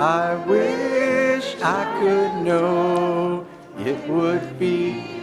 I wish I could know it would be.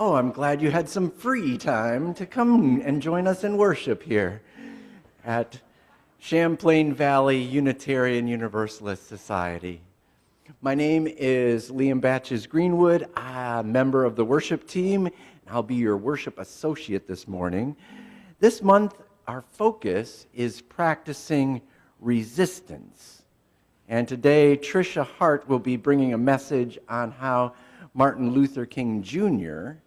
Oh, I'm glad you had some free time to come and join us in worship here at Champlain Valley Unitarian Universalist Society. My name is Liam Battjes-Greenwood. I'm a member of the worship team, and I'll be your worship associate this morning. This month, our focus is practicing resistance. And today, Tricia Hart will be bringing a message on how Martin Luther King Jr.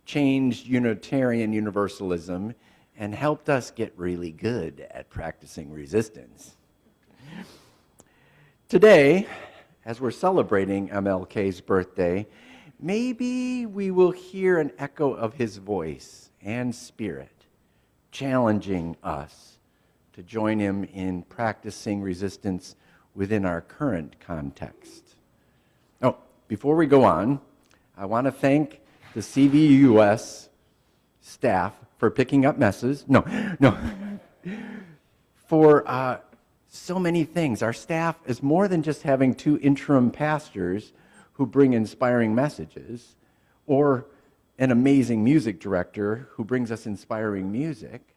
changed Unitarian Universalism and helped us get really good at practicing resistance. Today, as we're celebrating MLK's birthday, maybe we will hear an echo of his voice and spirit, challenging us to join him in practicing resistance within our current context. Oh, before we go on, I want to thank the CVUUS staff for picking up messes. For so many things. Our staff is more than just having two interim pastors who bring inspiring messages, or an amazing music director who brings us inspiring music.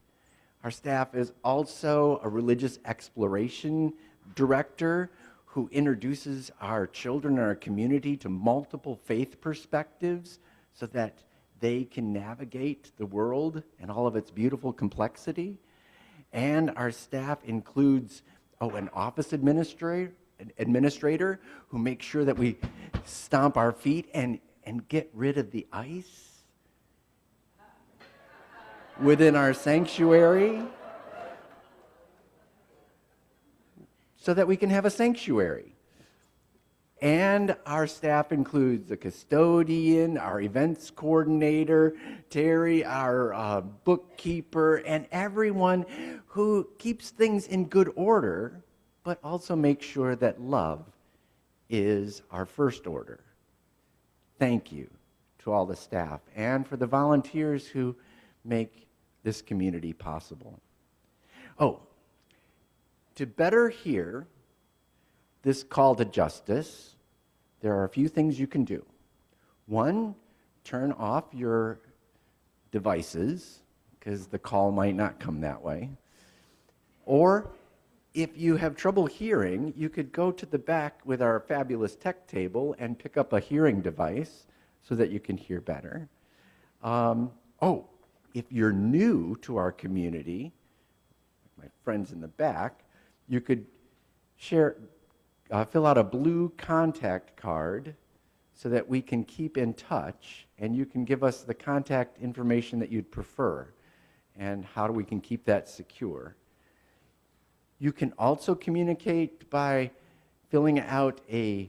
Our staff is also a religious exploration director who introduces our children and our community to multiple faith perspectives so that they can navigate the world and all of its beautiful complexity. And our staff includes an office administrator who makes sure that we stomp our feet and get rid of the ice within our sanctuary. so that we can have a sanctuary. And our staff includes the custodian, our events coordinator, Terry, our bookkeeper, and everyone who keeps things in good order, but also makes sure that love is our first order. Thank you to all the staff and for the volunteers who make this community possible. Oh, to better hear this call to justice, there are a few things you can do. One, turn off your devices, because the call might not come that way. Or if you have trouble hearing, you could go to the back with our fabulous tech table and pick up a hearing device so that you can hear better. If you're new to our community, my friends in the back, you could fill out a blue contact card so that we can keep in touch, and you can give us the contact information that you'd prefer and how we can keep that secure. You can also communicate by filling out a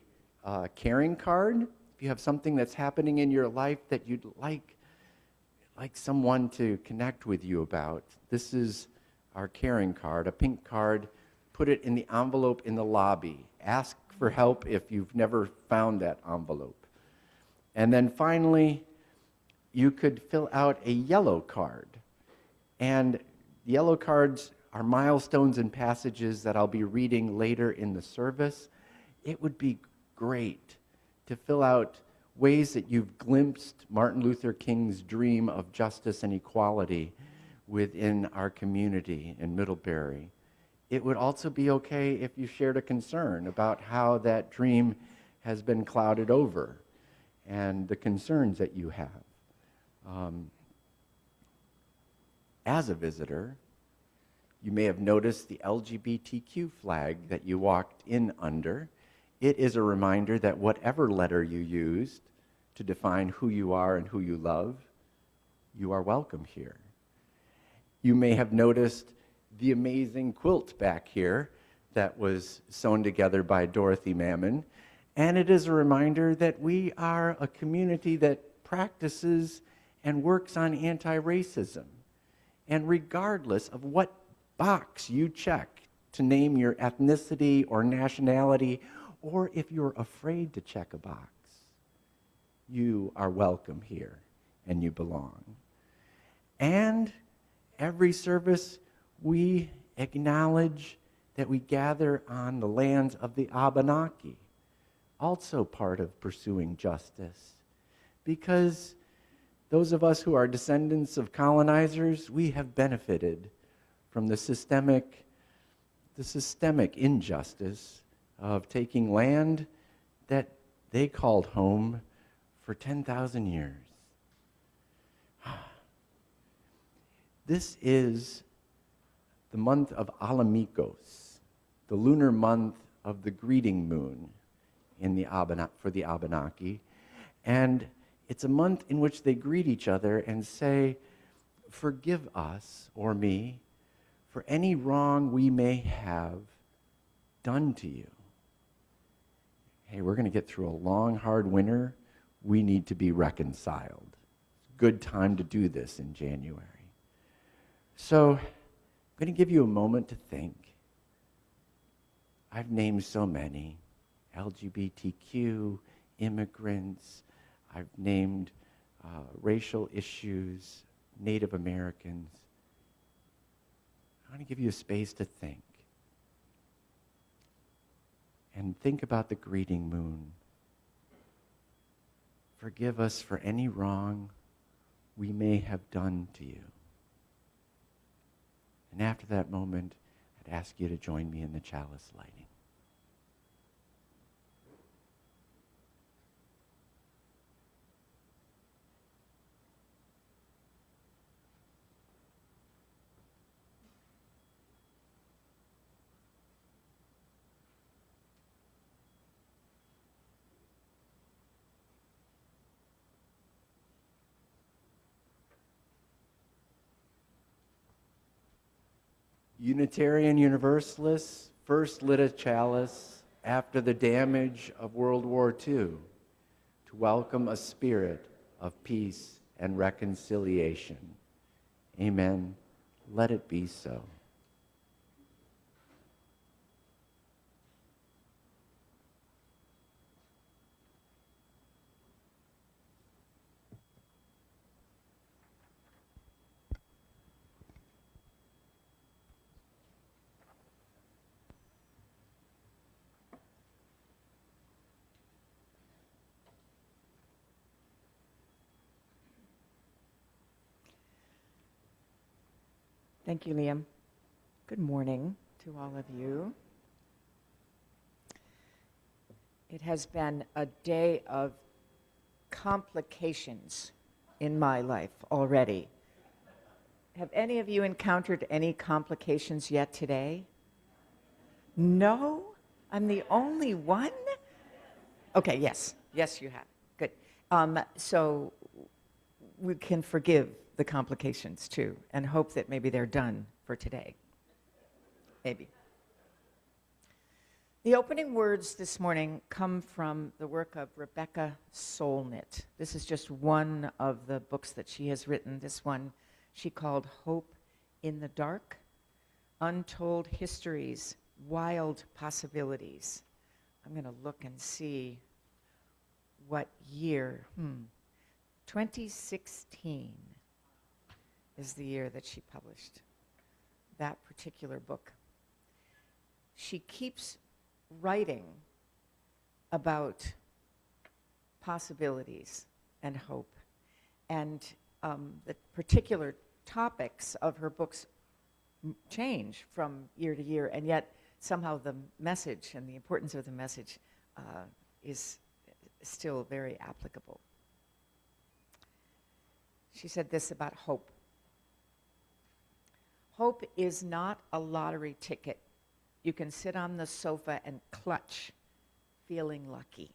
caring card. If you have something that's happening in your life that you'd like someone to connect with you about, this is our caring card, a pink card. Put it in the envelope in the lobby. Ask for help if you've never found that envelope. And then finally, you could fill out a yellow card. And yellow cards are milestones and passages that I'll be reading later in the service. It would be great to fill out ways that you've glimpsed Martin Luther King's dream of justice and equality within our community in Middlebury. It would also be okay if you shared a concern about how that dream has been clouded over and the concerns that you have. As a visitor, you may have noticed the LGBTQ flag that you walked in under. It is a reminder that whatever letter you used to define who you are and who you love, you are welcome here. You may have noticed the amazing quilt back here that was sewn together by Dorothy Mammen. And it is a reminder that we are a community that practices and works on anti-racism. And regardless of what box you check to name your ethnicity or nationality, or if you're afraid to check a box, you are welcome here and you belong. And every service, we acknowledge that we gather on the lands of the Abenaki, also part of pursuing justice. Because those of us who are descendants of colonizers, we have benefited from the systemic injustice of taking land that they called home for 10,000 years. This is the month of Alamikos, the lunar month of the greeting moon for the Abenaki. And it's a month in which they greet each other and say, "Forgive us," or me, "for any wrong we may have done to you." Hey, we're going to get through a long, hard winter. We need to be reconciled. It's a good time to do this in January. So I'm going to give you a moment to think. I've named so many: LGBTQ, immigrants. I've named racial issues, Native Americans. I want to give you a space to think. And think about the greeting moon. Forgive us for any wrong we may have done to you. And after that moment, I'd ask you to join me in the chalice lighting. Unitarian Universalists, first lit a chalice after the damage of World War II to welcome a spirit of peace and reconciliation. Amen. Let it be so. Thank you, Liam. Good morning to all of you. It has been a day of complications in my life already. Have any of you encountered any complications yet today? No? I'm the only one? Okay, yes. Yes, you have. Good. So we can forgive the complications too, and hope that maybe they're done for today. Maybe. The opening words this morning come from the work of Rebecca Solnit. This is just one of the books that she has written. This one she called Hope in the Dark, Untold Histories, Wild Possibilities. I'm going to look and see what year. 2016 is the year that she published that particular book. She keeps writing about possibilities and hope. And the particular topics of her books change from year to year, and yet somehow the message and the importance of the message is still very applicable. She said this about hope. Hope is not a lottery ticket you can sit on the sofa and clutch, feeling lucky.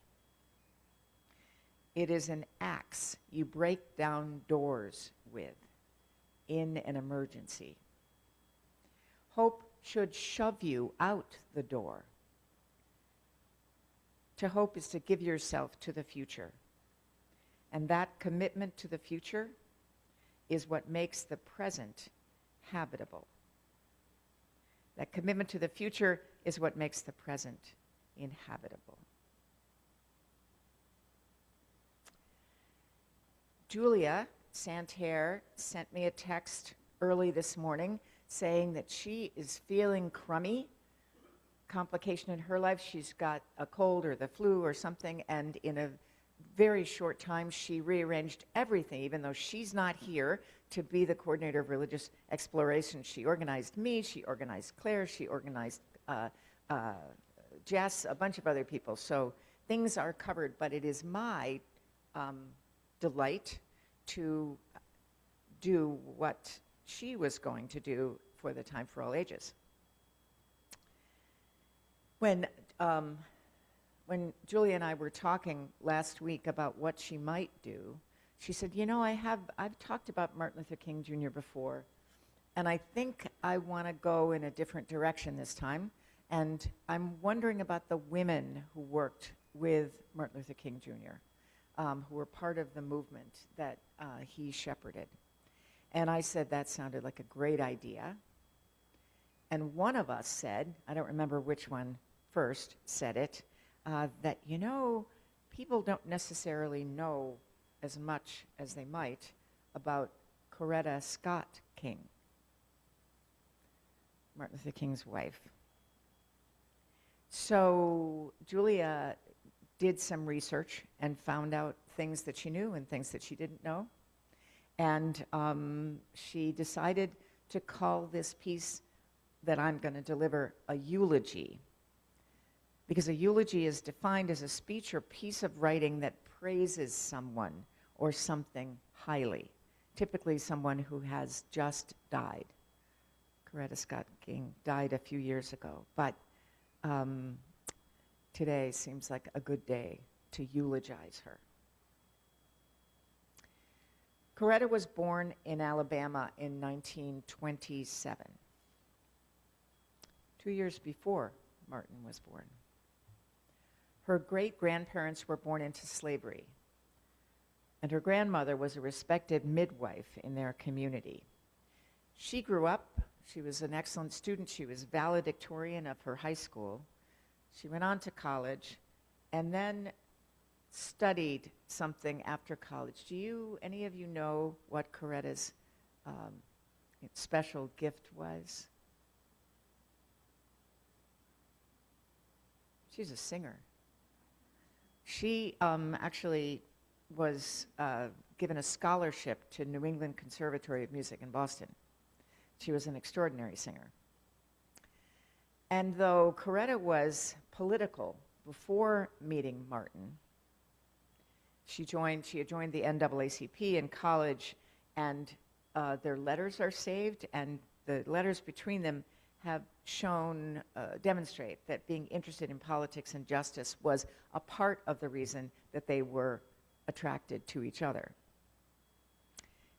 It is an axe you break down doors with in an emergency. Hope should shove you out the door. To hope is to give yourself to the future. And that commitment to the future is what makes the present habitable. That commitment to the future is what makes the present inhabitable. Julia Santerre sent me a text early this morning saying that she is feeling crummy, complication in her life. She's got a cold or the flu or something, and in a very short time she rearranged everything, even though she's not here to be the coordinator of religious exploration. She organized me, she organized Claire, she organized Jess, a bunch of other people. So things are covered, but it is my delight to do what she was going to do for the Time for All Ages. When Julia and I were talking last week about what she might do, she said, you know, I've talked about Martin Luther King Jr. before, and I think I want to go in a different direction this time, and I'm wondering about the women who worked with Martin Luther King Jr., who were part of the movement that he shepherded. And I said that sounded like a great idea. And one of us said, I don't remember which one first said it, that, you know, people don't necessarily know as much as they might about Coretta Scott King, Martin Luther King's wife. So Julia did some research and found out things that she knew and things that she didn't know. And she decided to call this piece that I'm going to deliver a eulogy, because a eulogy is defined as a speech or piece of writing that praises someone or something highly, typically someone who has just died. Coretta Scott King died a few years ago, but today seems like a good day to eulogize her. Coretta was born in Alabama in 1927. 2 years before Martin was born. Her great-grandparents were born into slavery, and her grandmother was a respected midwife in their community. She grew up, she was an excellent student, she was valedictorian of her high school. She went on to college and then studied something after college. Any of you know what Coretta's special gift was? She's a singer. She actually was given a scholarship to New England Conservatory of Music in Boston. She was an extraordinary singer. And though Coretta was political before meeting Martin, she had joined the NAACP in college, and their letters are saved, and the letters between them have demonstrate that being interested in politics and justice was a part of the reason that they were attracted to each other.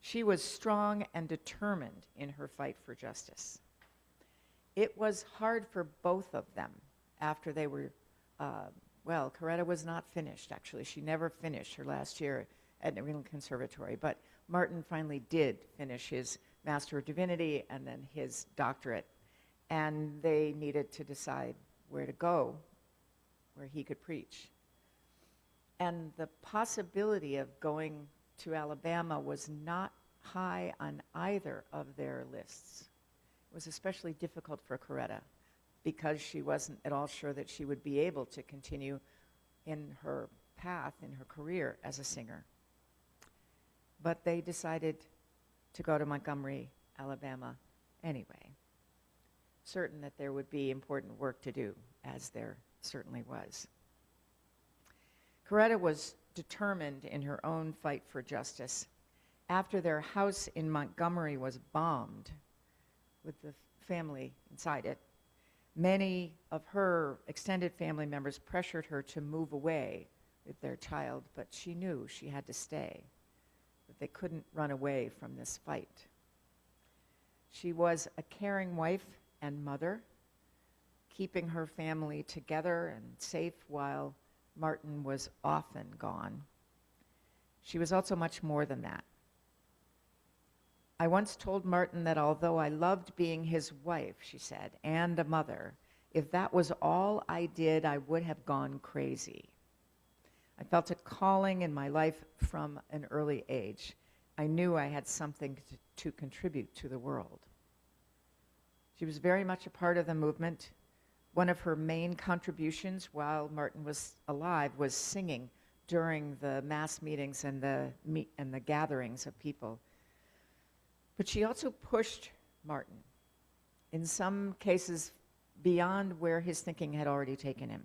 She was strong and determined in her fight for justice. It was hard for both of them after they were, Coretta was not finished, actually. She never finished her last year at New England Conservatory, but Martin finally did finish his Master of Divinity and then his doctorate, and they needed to decide where to go, where he could preach. And the possibility of going to Alabama was not high on either of their lists. It was especially difficult for Coretta because she wasn't at all sure that she would be able to continue in her path, in her career as a singer. But they decided to go to Montgomery, Alabama anyway, certain that there would be important work to do, as there certainly was. Coretta was determined in her own fight for justice. After their house in Montgomery was bombed, with the family inside it, many of her extended family members pressured her to move away with their child, but she knew she had to stay, that they couldn't run away from this fight. She was a caring wife and mother, keeping her family together and safe while Martin was often gone. She was also much more than that. I once told Martin that although I loved being his wife, she said, and a mother, if that was all I did, I would have gone crazy. I felt a calling in my life from an early age. I knew I had something to contribute to the world. She was very much a part of the movement. One of her main contributions while Martin was alive was singing during the mass meetings and the gatherings of people. But she also pushed Martin, in some cases beyond where his thinking had already taken him,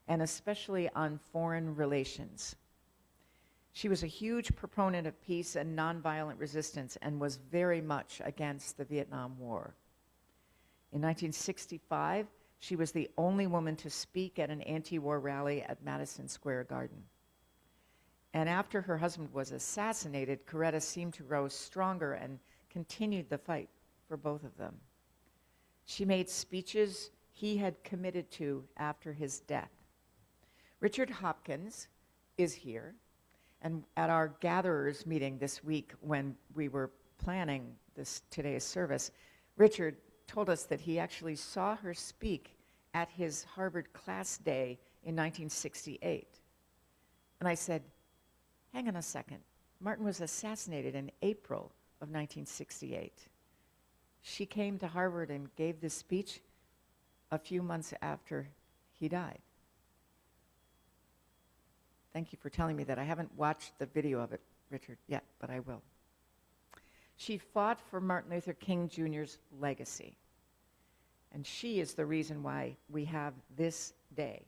and especially on foreign relations. She was a huge proponent of peace and nonviolent resistance and was very much against the Vietnam War. In 1965, she was the only woman to speak at an anti-war rally at Madison Square Garden. And after her husband was assassinated, Coretta seemed to grow stronger and continued the fight for both of them. She made speeches he had committed to after his death. Richard Hopkins is here, and at our gatherers meeting this week when we were planning today's service, Richard told us that he actually saw her speak at his Harvard class day in 1968. And I said, hang on a second, Martin was assassinated in April of 1968. She came to Harvard and gave this speech a few months after he died. Thank you for telling me that. I haven't watched the video of it, Richard, yet, but I will. She fought for Martin Luther King Jr.'s legacy. And she is the reason why we have this day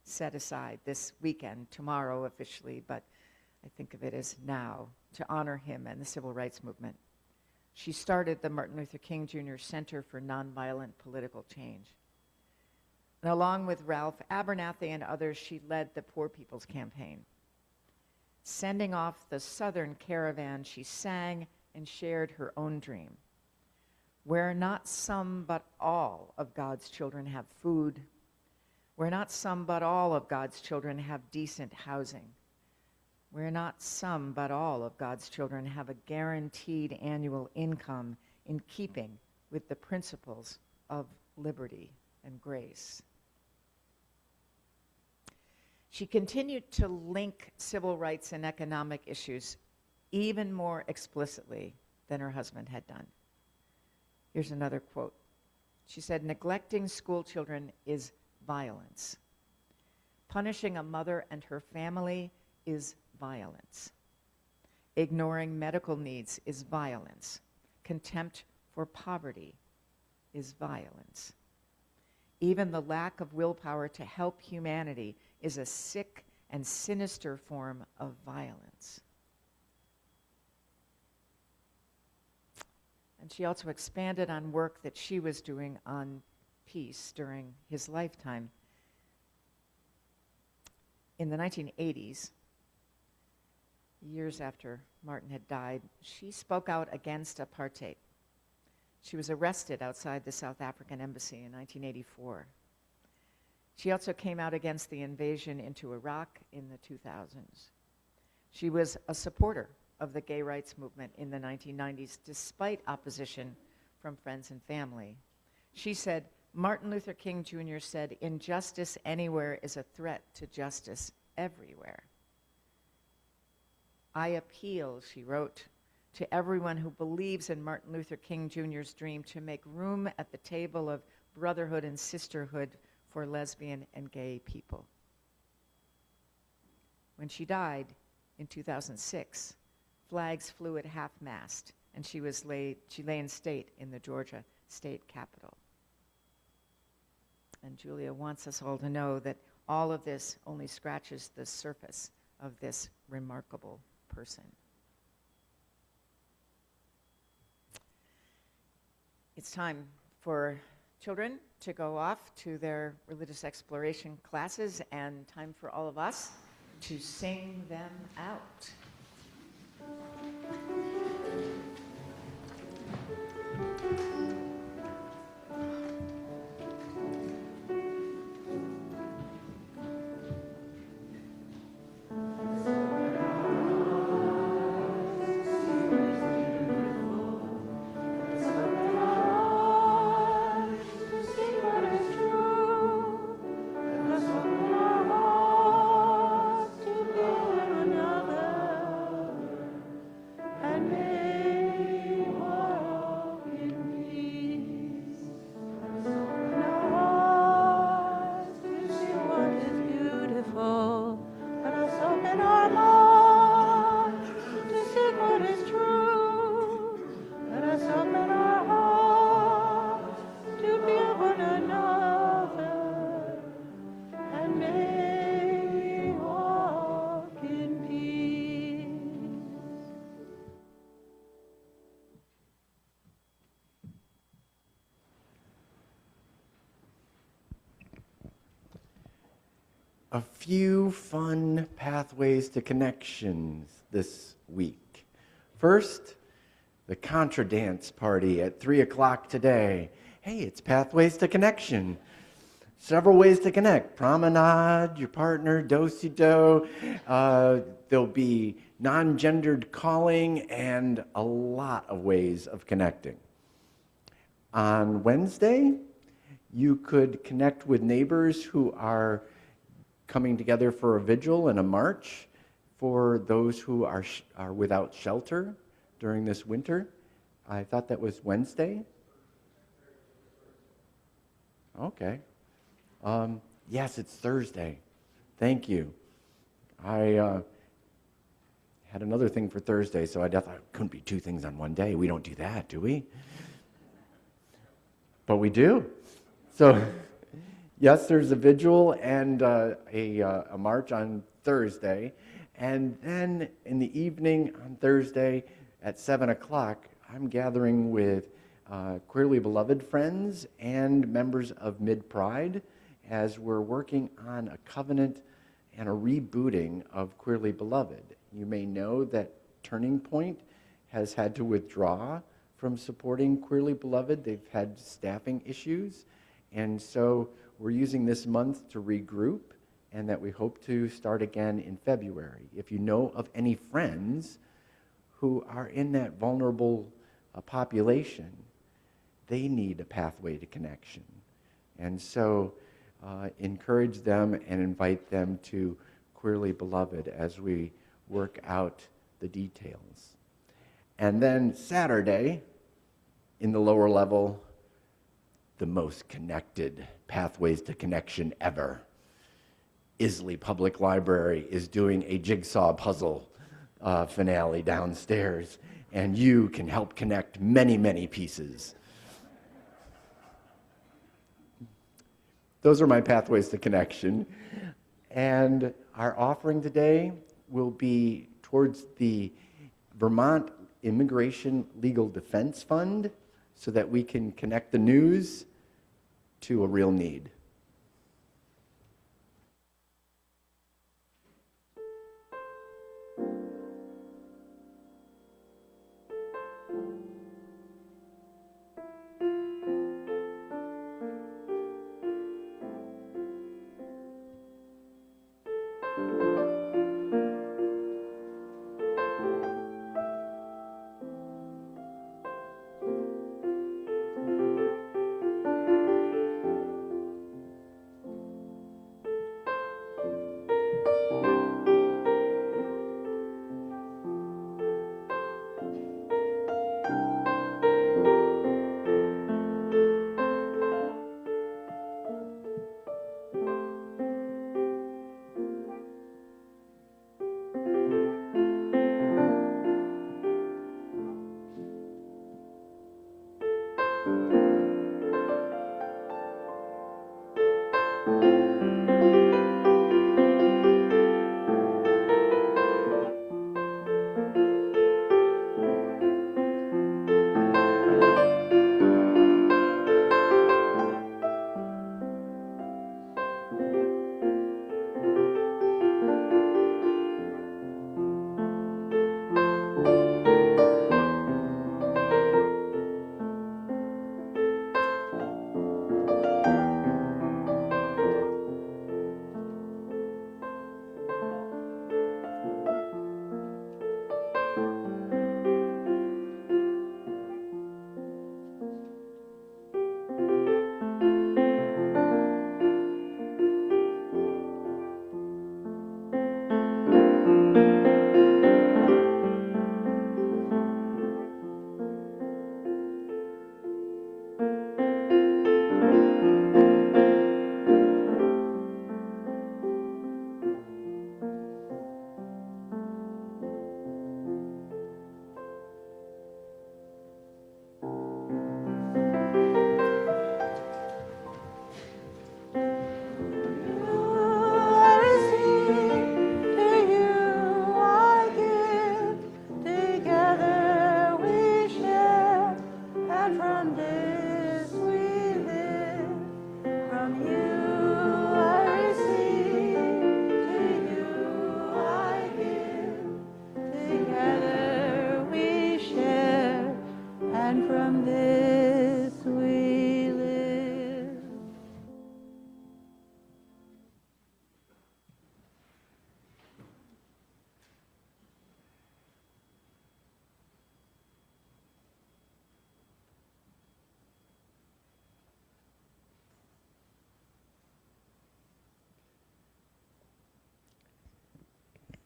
set aside, this weekend, tomorrow officially, but I think of it as now, to honor him and the civil rights movement. She started the Martin Luther King Jr. Center for Nonviolent Political Change. And along with Ralph Abernathy and others, she led the Poor People's Campaign. Sending off the Southern caravan, she sang and shared her own dream. Where not some but all of God's children have food, where not some but all of God's children have decent housing, where not some but all of God's children have a guaranteed annual income in keeping with the principles of liberty and grace. She continued to link civil rights and economic issues even more explicitly than her husband had done. Here's another quote. She said, "Neglecting school children is violence. Punishing a mother and her family is violence. Ignoring medical needs is violence. Contempt for poverty is violence. Even the lack of willpower to help humanity is a sick and sinister form of violence." And she also expanded on work that she was doing on peace during his lifetime. In the 1980s, years after Martin had died, she spoke out against apartheid. She was arrested outside the South African embassy in 1984. She also came out against the invasion into Iraq in the 2000s. She was a supporter of the gay rights movement in the 1990s, despite opposition from friends and family. She said, Martin Luther King Jr. said, "Injustice anywhere is a threat to justice everywhere." "I appeal," she wrote, "to everyone who believes in Martin Luther King Jr.'s dream to make room at the table of brotherhood and sisterhood for lesbian and gay people." When she died in 2006, flags flew at half-mast, and she lay in state in the Georgia state capitol. And Julia wants us all to know that all of this only scratches the surface of this remarkable person. It's time for children to go off to their religious exploration classes, and time for all of us to sing them out. A few fun pathways to connections this week. First, the Contra Dance Party at 3 o'clock today. Hey, it's Pathways to Connection. Several ways to connect. Promenade, your partner, do-si-do. There'll be non-gendered calling and a lot of ways of connecting. On Wednesday, you could connect with neighbors who are coming together for a vigil and a march for those who are without shelter during this winter. I thought that was Wednesday. Okay. Yes, it's Thursday. Thank you. I had another thing for Thursday, so I thought it couldn't be two things on one day. We don't do that, do we? But we do. So yes, there's a vigil and a march on Thursday. And then in the evening on Thursday at 7 o'clock, I'm gathering with Queerly Beloved friends and members of Mid-Pride as we're working on a covenant and a rebooting of Queerly Beloved. You may know that Turning Point has had to withdraw from supporting Queerly Beloved. They've had staffing issues. And so we're using this month to regroup, and that we hope to start again in February. If you know of any friends who are in that vulnerable population, they need a pathway to connection. And so encourage them and invite them to Queerly Beloved as we work out the details. And then Saturday, in the lower level, the most connected pathways to connection ever. Isley Public Library is doing a jigsaw puzzle finale downstairs, and you can help connect many, many pieces. Those are my pathways to connection. And our offering today will be towards the Vermont Immigration Legal Defense Fund so that we can connect the news to a real need.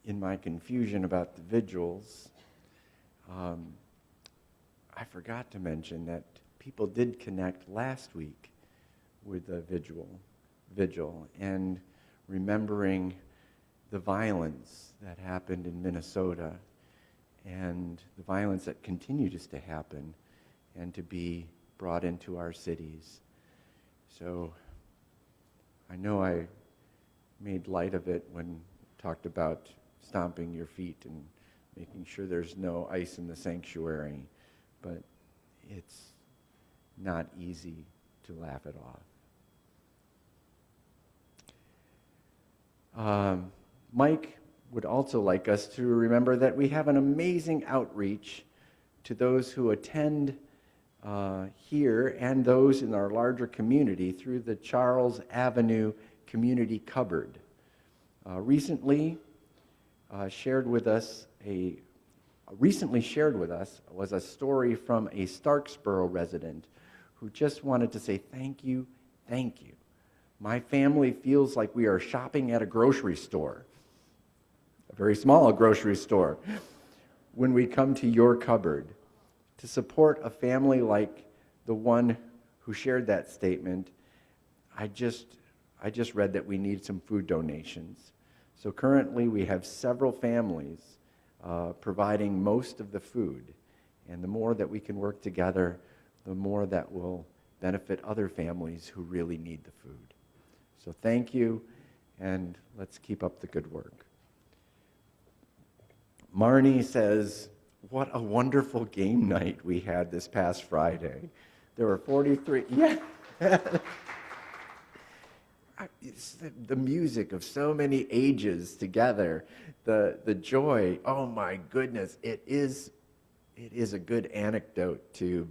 In my confusion about the vigils, I forgot to mention that people did connect last week with the vigil and remembering the violence that happened in Minnesota and the violence that continues to happen and to be brought into our cities. So I know I made light of it when I talked about stomping your feet and making sure there's no ice in the sanctuary, but it's not easy to laugh it off. Mike would also like us to remember that we have an amazing outreach to those who attend here and those in our larger community through the Charles Avenue Community Cupboard. Recently shared with us was a story from a Starksboro resident who just wanted to say thank you, thank you. My family feels like we are shopping at a grocery store, a very small grocery store, when we come to your cupboard. To support a family like the one who shared that statement, I just read that we need some food donations. So currently we have several families providing most of the food. And the more that we can work together, the more that will benefit other families who really need the food. So thank you, and let's keep up the good work. Marnie says, what a wonderful game night we had this past Friday. There were 43, yeah. It's the music of so many ages together, the joy, oh my goodness, it is a good anecdote to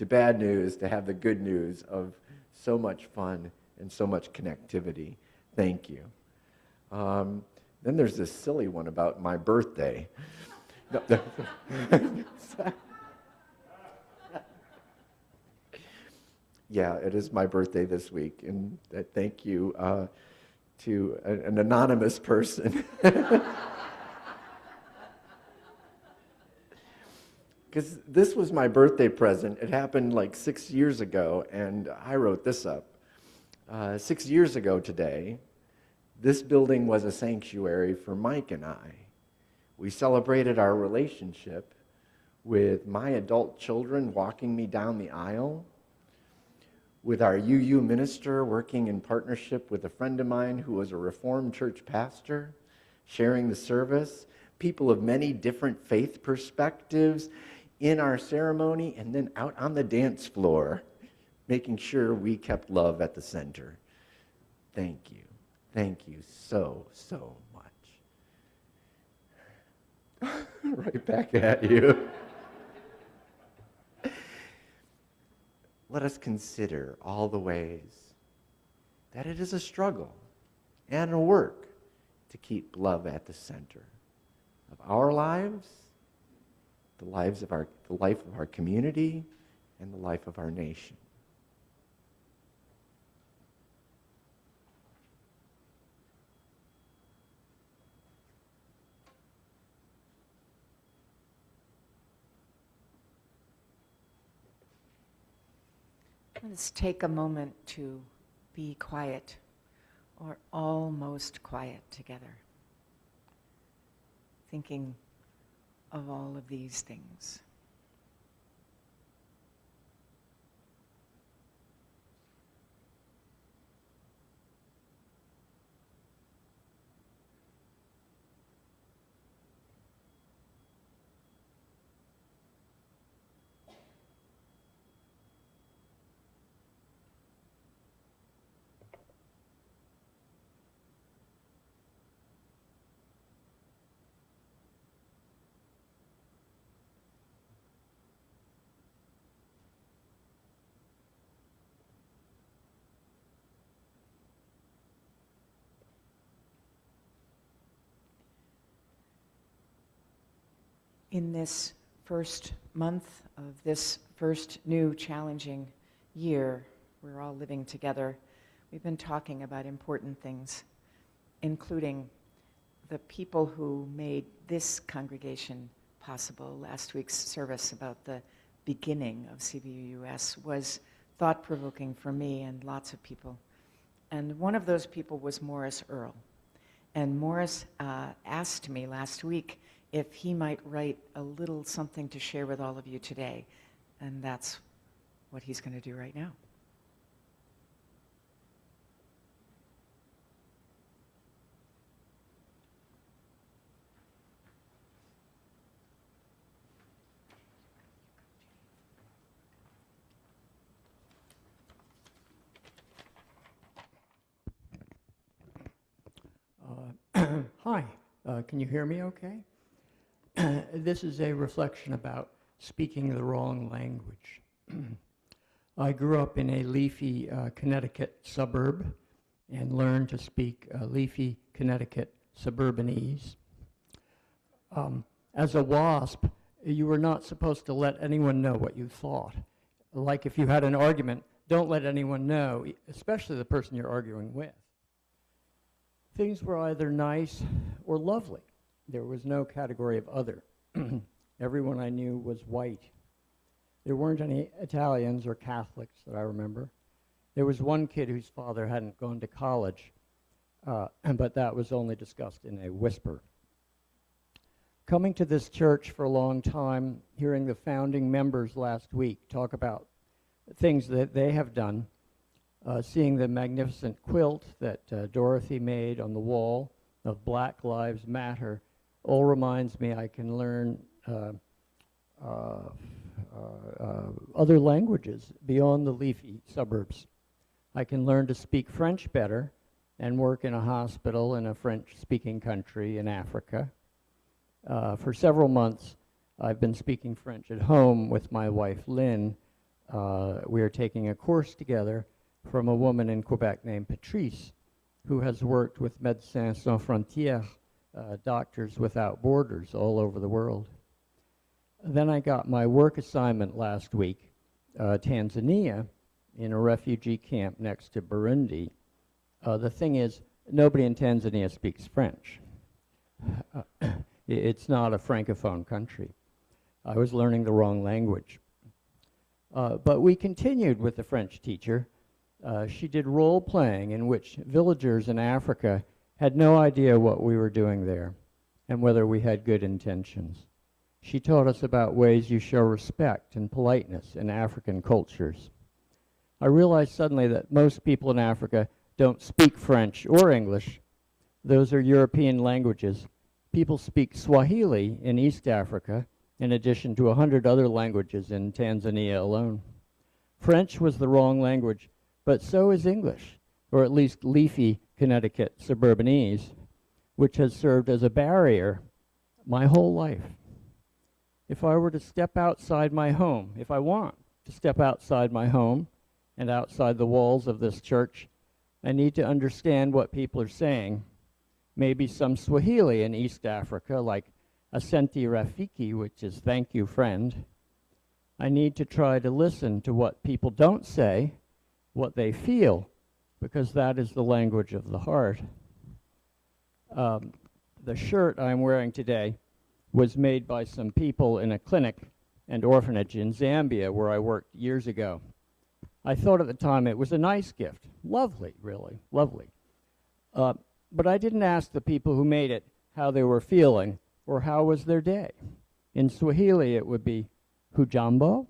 bad news, to have the good news of so much fun and so much connectivity. Thank you. Then there's this silly one about my birthday. Yeah, it is my birthday this week, and thank you to an anonymous person. Because this was my birthday present. It happened like 6 years ago, and I wrote this up. 6 years ago today, this building was a sanctuary for Mike and I. We celebrated our relationship with my adult children walking me down the aisle, with our UU minister working in partnership with a friend of mine who was a Reformed church pastor, sharing the service, people of many different faith perspectives in our ceremony, and then out on the dance floor, making sure we kept love at the center. Thank you. Thank you so, so much. Right back at you. Let us consider all the ways that it is a struggle and a work to keep love at the center of our lives, the life of our community, and the life of our nation. Let's take a moment to be quiet, or almost quiet together, thinking of all of these things. In this first month of this first new challenging year, we're all living together. We've been talking about important things, including the people who made this congregation possible. Last week's service about the beginning of CVUUS was thought-provoking for me and lots of people. And one of those people was Morris Earl. And Morris asked me last week if he might write a little something to share with all of you today. And that's what he's going to do right now. Hi, can you hear me okay? This is a reflection about speaking the wrong language. I grew up in a leafy Connecticut suburb and learned to speak leafy Connecticut suburbanese. As a WASP, you were not supposed to let anyone know what you thought. Like if you had an argument, don't let anyone know, especially the person you're arguing with. Things were either nice or lovely. There was no category of other. Everyone I knew was white. There weren't any Italians or Catholics that I remember. There was one kid whose father hadn't gone to college, but that was only discussed in a whisper. Coming to this church for a long time, hearing the founding members last week talk about things that they have done, seeing the magnificent quilt that Dorothy made on the wall of Black Lives Matter, all reminds me I can learn other languages beyond the leafy suburbs. I can learn to speak French better and work in a hospital in a French-speaking country in Africa. For several months, I've been speaking French at home with my wife, Lynn. We are taking a course together from a woman in Quebec named Patrice, who has worked with Médecins Sans Frontières, Doctors Without Borders, all over the world. Then I got my work assignment last week, Tanzania, in a refugee camp next to Burundi. The thing is, nobody in Tanzania speaks French. It's not a francophone country. I was learning the wrong language. But we continued with the French teacher. She did role playing in which villagers in Africa had no idea what we were doing there and whether we had good intentions. She taught us about ways you show respect and politeness in African cultures. I realized suddenly that most people in Africa don't speak French or English. Those are European languages. People speak Swahili in East Africa, in addition to 100 other languages in Tanzania alone. French was the wrong language, but so is English, or at least leafy Connecticut suburbanese, which has served as a barrier my whole life. If I were to step outside my home, if I want to step outside my home and outside the walls of this church, I need to understand what people are saying. Maybe some Swahili in East Africa, like Asante Rafiki, which is thank you, friend. I need to try to listen to what people don't say, what they feel, because that is the language of the heart. The shirt I'm wearing today was made by some people in a clinic and orphanage in Zambia where I worked years ago. I thought at the time it was a nice gift. Lovely, really, lovely. But I didn't ask the people who made it how they were feeling or how was their day. In Swahili, it would be hujambo.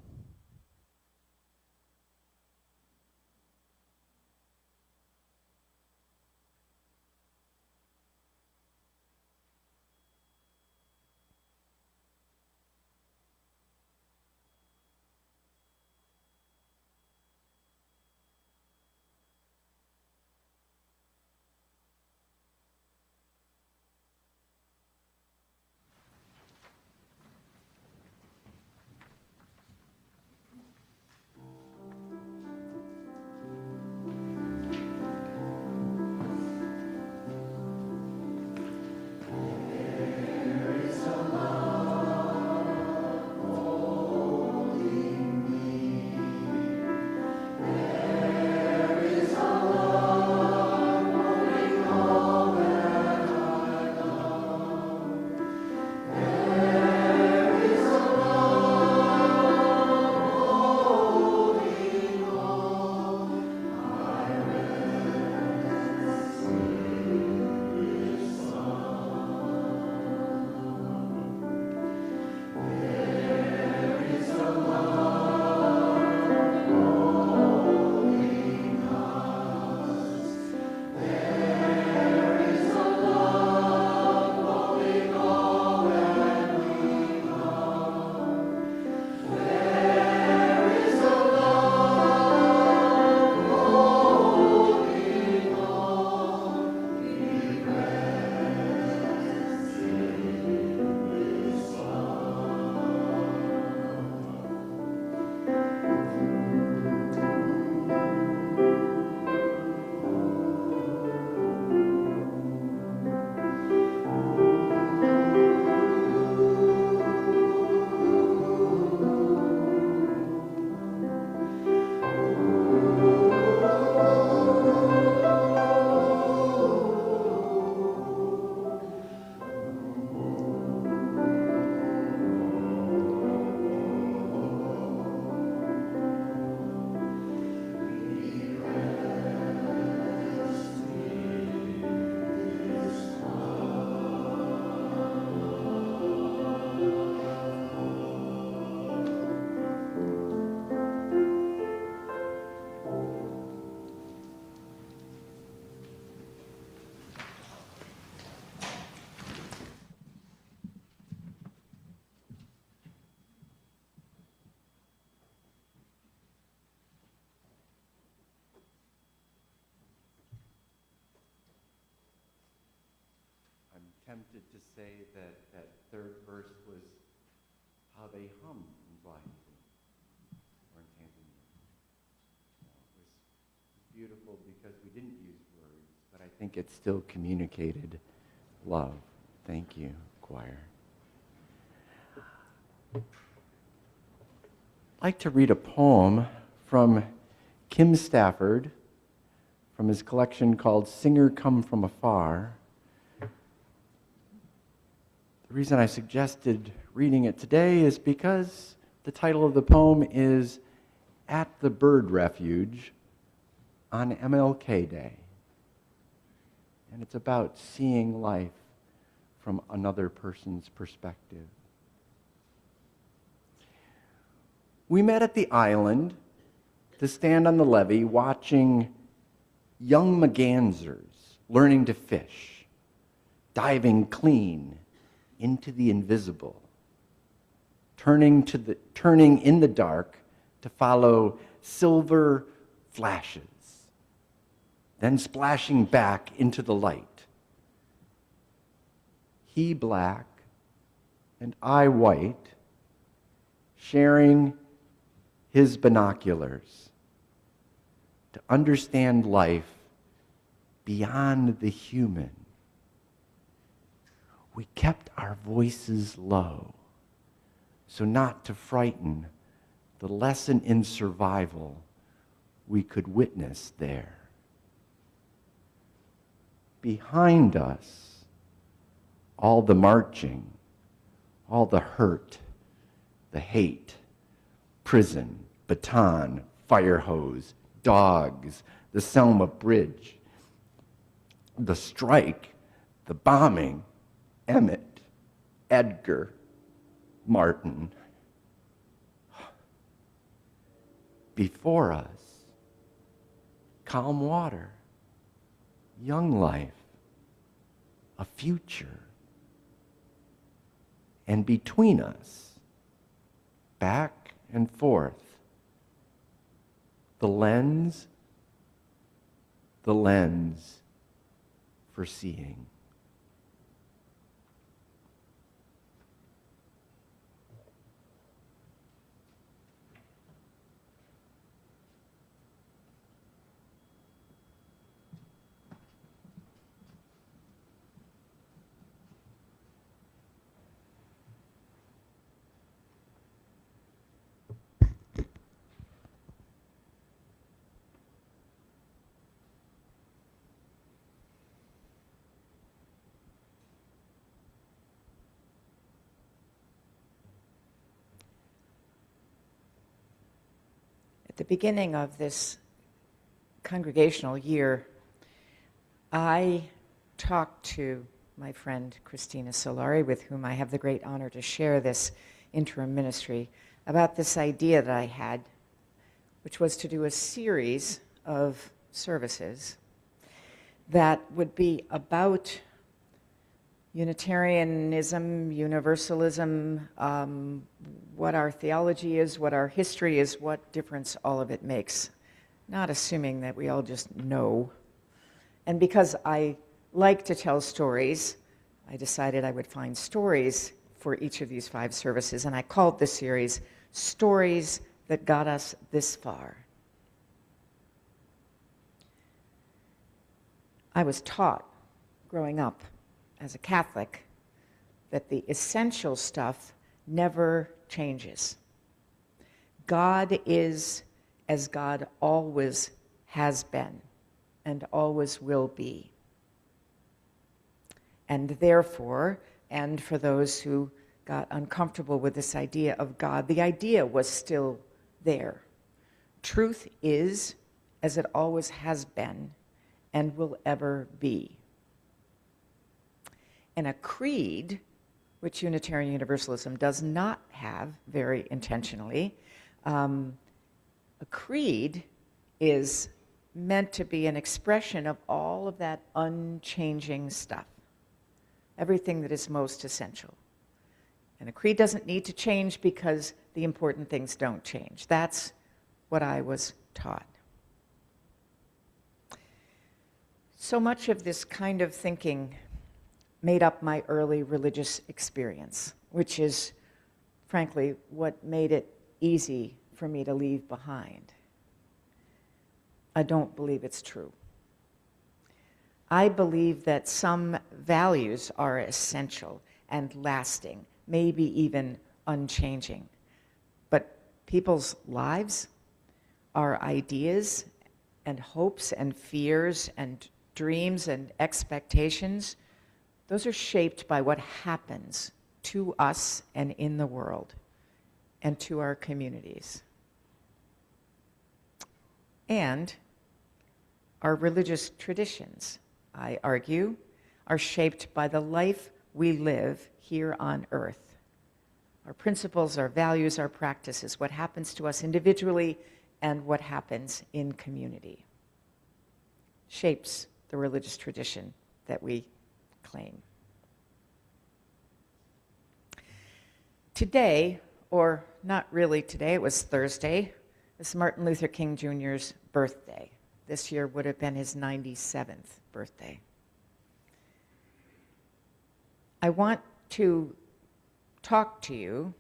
tempted to say that that third verse was how they hummed in Swahili or in Tanzania. It was beautiful because we didn't use words, but I think it still communicated love. Thank you, choir. I'd like to read a poem from Kim Stafford from his collection called Singer Come From Afar. The reason I suggested reading it today is because the title of the poem is At the Bird Refuge on MLK Day. And it's about seeing life from another person's perspective. We met at the island to stand on the levee watching young mergansers learning to fish, diving clean into the invisible, turning in the dark to follow silver flashes, then splashing back into the light. He black and I white, sharing his binoculars to understand life beyond the human. We kept our voices low so not to frighten the lesson in survival we could witness there. Behind us, all the marching, all the hurt, the hate, prison, baton, fire hose, dogs, the Selma Bridge, the strike, the bombing, Emmett, Edgar, Martin. Before us, calm water, young life, a future. And between us, back and forth, the lens for seeing. At the beginning of this congregational year, I talked to my friend Christina Solari, with whom I have the great honor to share this interim ministry, about this idea that I had, which was to do a series of services that would be about Unitarianism, Universalism, what our theology is, what our history is, what difference all of it makes. Not assuming that we all just know. And because I like to tell stories, I decided I would find stories for each of these 5 services, and I called the series Stories That Got Us This Far. I was taught, growing up as a Catholic, that the essential stuff never changes. God is as God always has been and always will be. And therefore, and for those who got uncomfortable with this idea of God, the idea was still there. Truth is as it always has been and will ever be. And a creed, which Unitarian Universalism does not have very intentionally, a creed is meant to be an expression of all of that unchanging stuff, everything that is most essential. And a creed doesn't need to change because the important things don't change. That's what I was taught. So much of this kind of thinking made up my early religious experience, which is, frankly, what made it easy for me to leave behind. I don't believe it's true. I believe that some values are essential and lasting, maybe even unchanging. But people's lives, our ideas and hopes and fears and dreams and expectations, those are shaped by what happens to us and in the world and to our communities. And our religious traditions, I argue, are shaped by the life we live here on earth. Our principles, our values, our practices, what happens to us individually and what happens in community, shapes the religious tradition that we claim. Today, or not really today, it was Thursday, is Martin Luther King Jr.'s birthday. This year would have been his 97th birthday. I want to talk to you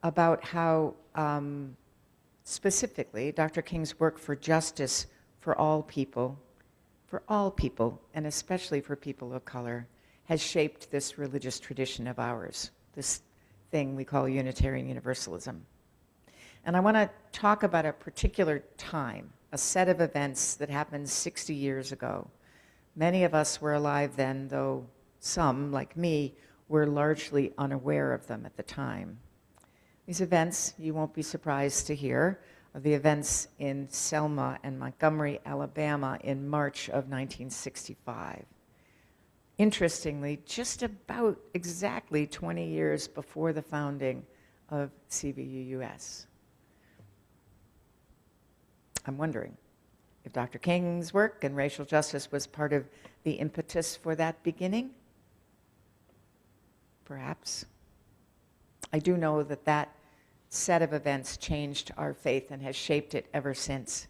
about how specifically Dr. King's work for justice for all people, and especially for people of color, has shaped this religious tradition of ours, this thing we call Unitarian Universalism. And I want to talk about a particular time, a set of events that happened 60 years ago. Many of us were alive then, though some, like me, were largely unaware of them at the time. These events, you won't be surprised to hear, are the events in Selma and Montgomery, Alabama in March of 1965. Interestingly, just about exactly 20 years before the founding of CVUUS. I'm wondering if Dr. King's work and racial justice was part of the impetus for that beginning. Perhaps. I do know that that set of events changed our faith and has shaped it ever since.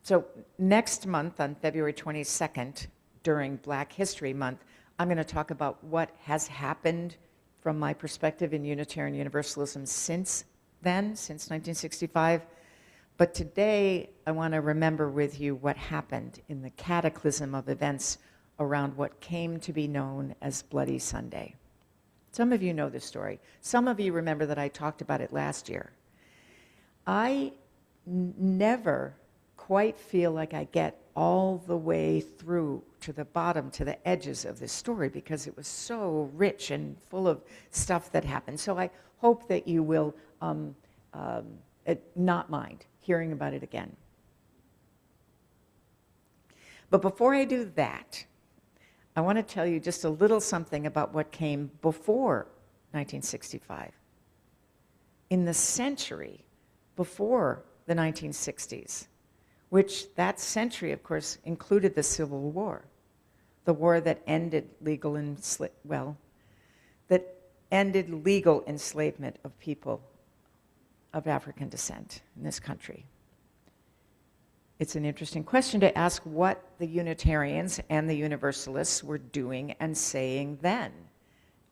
So next month, on February 22nd, during Black History Month, I'm going to talk about what has happened from my perspective in Unitarian Universalism since then, since 1965. But today, I want to remember with you what happened in the cataclysm of events around what came to be known as Bloody Sunday. Some of you know this story. Some of you remember that I talked about it last year. I never quite feel like I get all the way through to the bottom, to the edges of this story, because it was so rich and full of stuff that happened. So I hope that you will not mind hearing about it again. But before I do that, I want to tell you just a little something about what came before 1965. In the century before the 1960s, which that century, of course, included the Civil War, the war that ended legal enslavement of people of African descent in this country. It's an interesting question to ask what the Unitarians and the Universalists were doing and saying then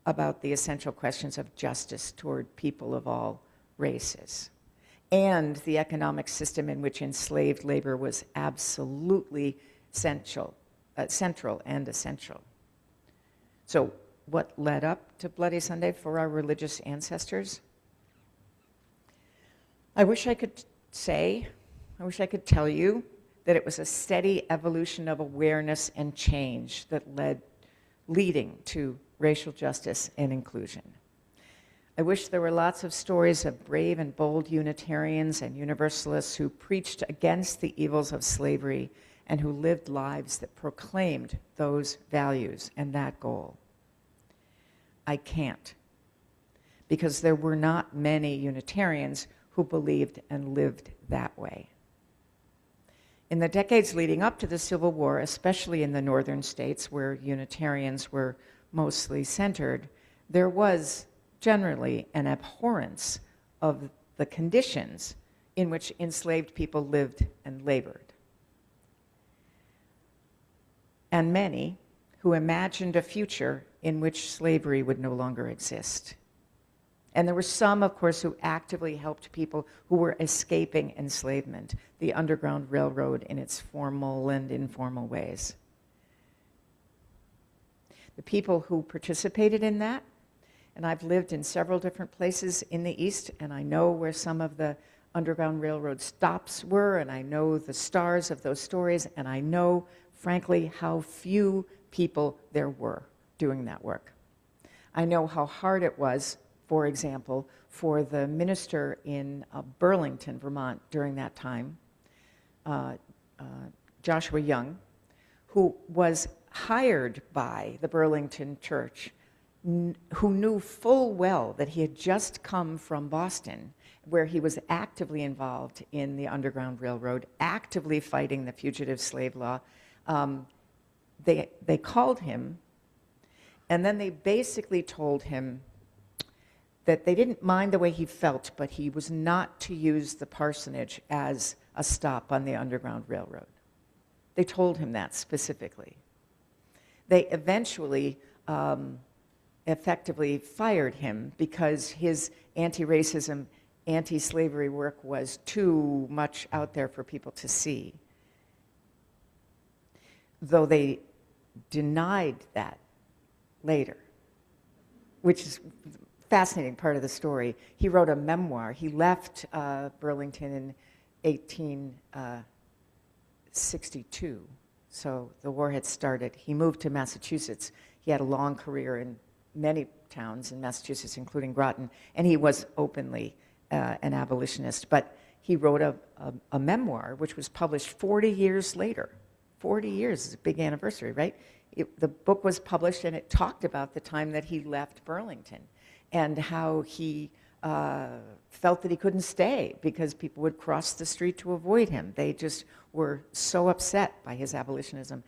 about the essential questions of justice toward people of all races, and the economic system in which enslaved labor was absolutely central and essential. So what led up to Bloody Sunday for our religious ancestors? I wish I could tell you that it was a steady evolution of awareness and change that leading to racial justice and inclusion. I wish there were lots of stories of brave and bold Unitarians and Universalists who preached against the evils of slavery and who lived lives that proclaimed those values and that goal. I can't, because there were not many Unitarians who believed and lived that way. In the decades leading up to the Civil War, especially in the northern states where Unitarians were mostly centered, there was generally an abhorrence of the conditions in which enslaved people lived and labored. And many who imagined a future in which slavery would no longer exist. And there were some, of course, who actively helped people who were escaping enslavement, the Underground Railroad in its formal and informal ways. The people who participated in that, and I've lived in several different places in the East, and I know where some of the Underground Railroad stops were, and I know the stars of those stories, and I know, frankly, how few people there were doing that work. I know how hard it was, for example, for the minister in Burlington, Vermont, during that time, Joshua Young, who was hired by the Burlington church, who knew full well that he had just come from Boston, where he was actively involved in the Underground Railroad, actively fighting the fugitive slave law. They called him, and then they basically told him that they didn't mind the way he felt, but he was not to use the parsonage as a stop on the Underground Railroad. They told him that specifically. They eventually effectively fired him because his anti-racism, anti-slavery work was too much out there for people to see. Though they denied that later, which is fascinating part of the story. He wrote a memoir. He left Burlington in 1862, so the war had started. He moved to Massachusetts. He had a long career in many towns in Massachusetts, including Groton, and he was openly an abolitionist. But he wrote a memoir, which was published 40 years later. 40 years is a big anniversary, right? The book was published, and it talked about the time that he left Burlington and how he felt that he couldn't stay because people would cross the street to avoid him. They just were so upset by his abolitionism.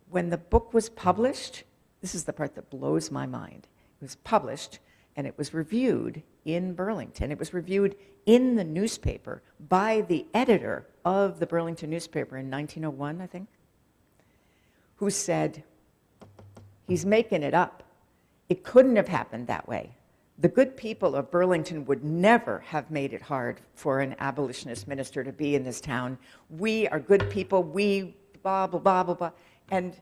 When the book was published, this is the part that blows my mind. It was published, and it was reviewed in Burlington. It was reviewed in the newspaper by the editor of the Burlington newspaper in 1901, I think, who said, he's making it up. It couldn't have happened that way. The good people of Burlington would never have made it hard for an abolitionist minister to be in this town. We are good people, we blah, blah, blah, blah, blah. And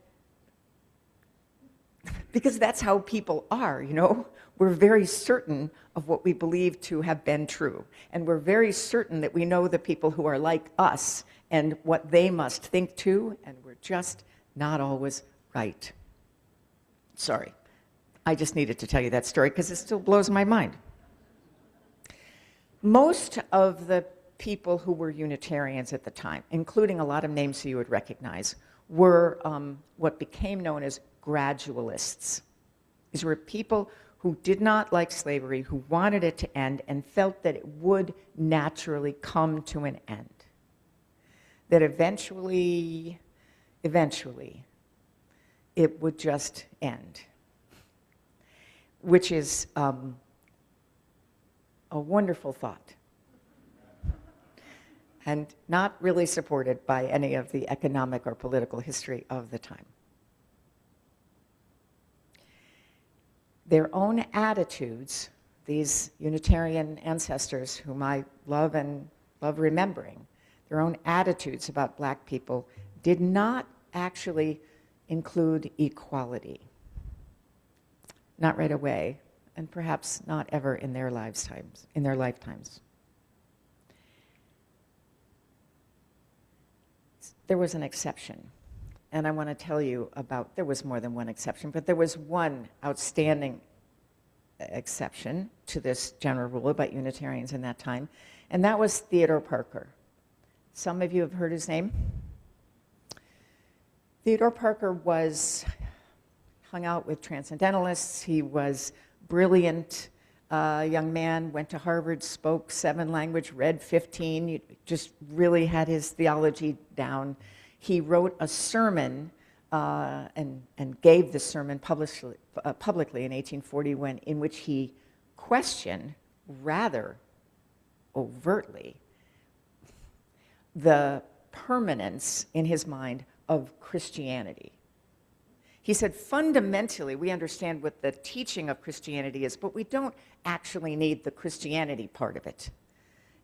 because that's how people are, you know? We're very certain of what we believe to have been true. And we're very certain that we know the people who are like us and what they must think too, and we're just not always right. Sorry. I just needed to tell you that story because it still blows my mind. Most of the people who were Unitarians at the time, including a lot of names who you would recognize, were what became known as gradualists. These were people who did not like slavery, who wanted it to end, and felt that it would naturally come to an end. That eventually, it would just end. Which is a wonderful thought, and not really supported by any of the economic or political history of the time. Their own attitudes, these Unitarian ancestors whom I love and love remembering, their own attitudes about black people did not actually include equality. Not right away, and perhaps not ever in their lifetimes. There was an exception, and I want to tell you about, there was more than one exception, but there was one outstanding exception to this general rule about Unitarians in that time, and that was Theodore Parker. Some of you have heard his name. Theodore Parker hung out with transcendentalists. He was brilliant young man, went to Harvard, spoke 7 languages, read 15, just really had his theology down. He wrote a sermon and gave the sermon publicly in 1840 in which he questioned rather overtly the permanence in his mind of Christianity. He said, fundamentally, we understand what the teaching of Christianity is, but we don't actually need the Christianity part of it.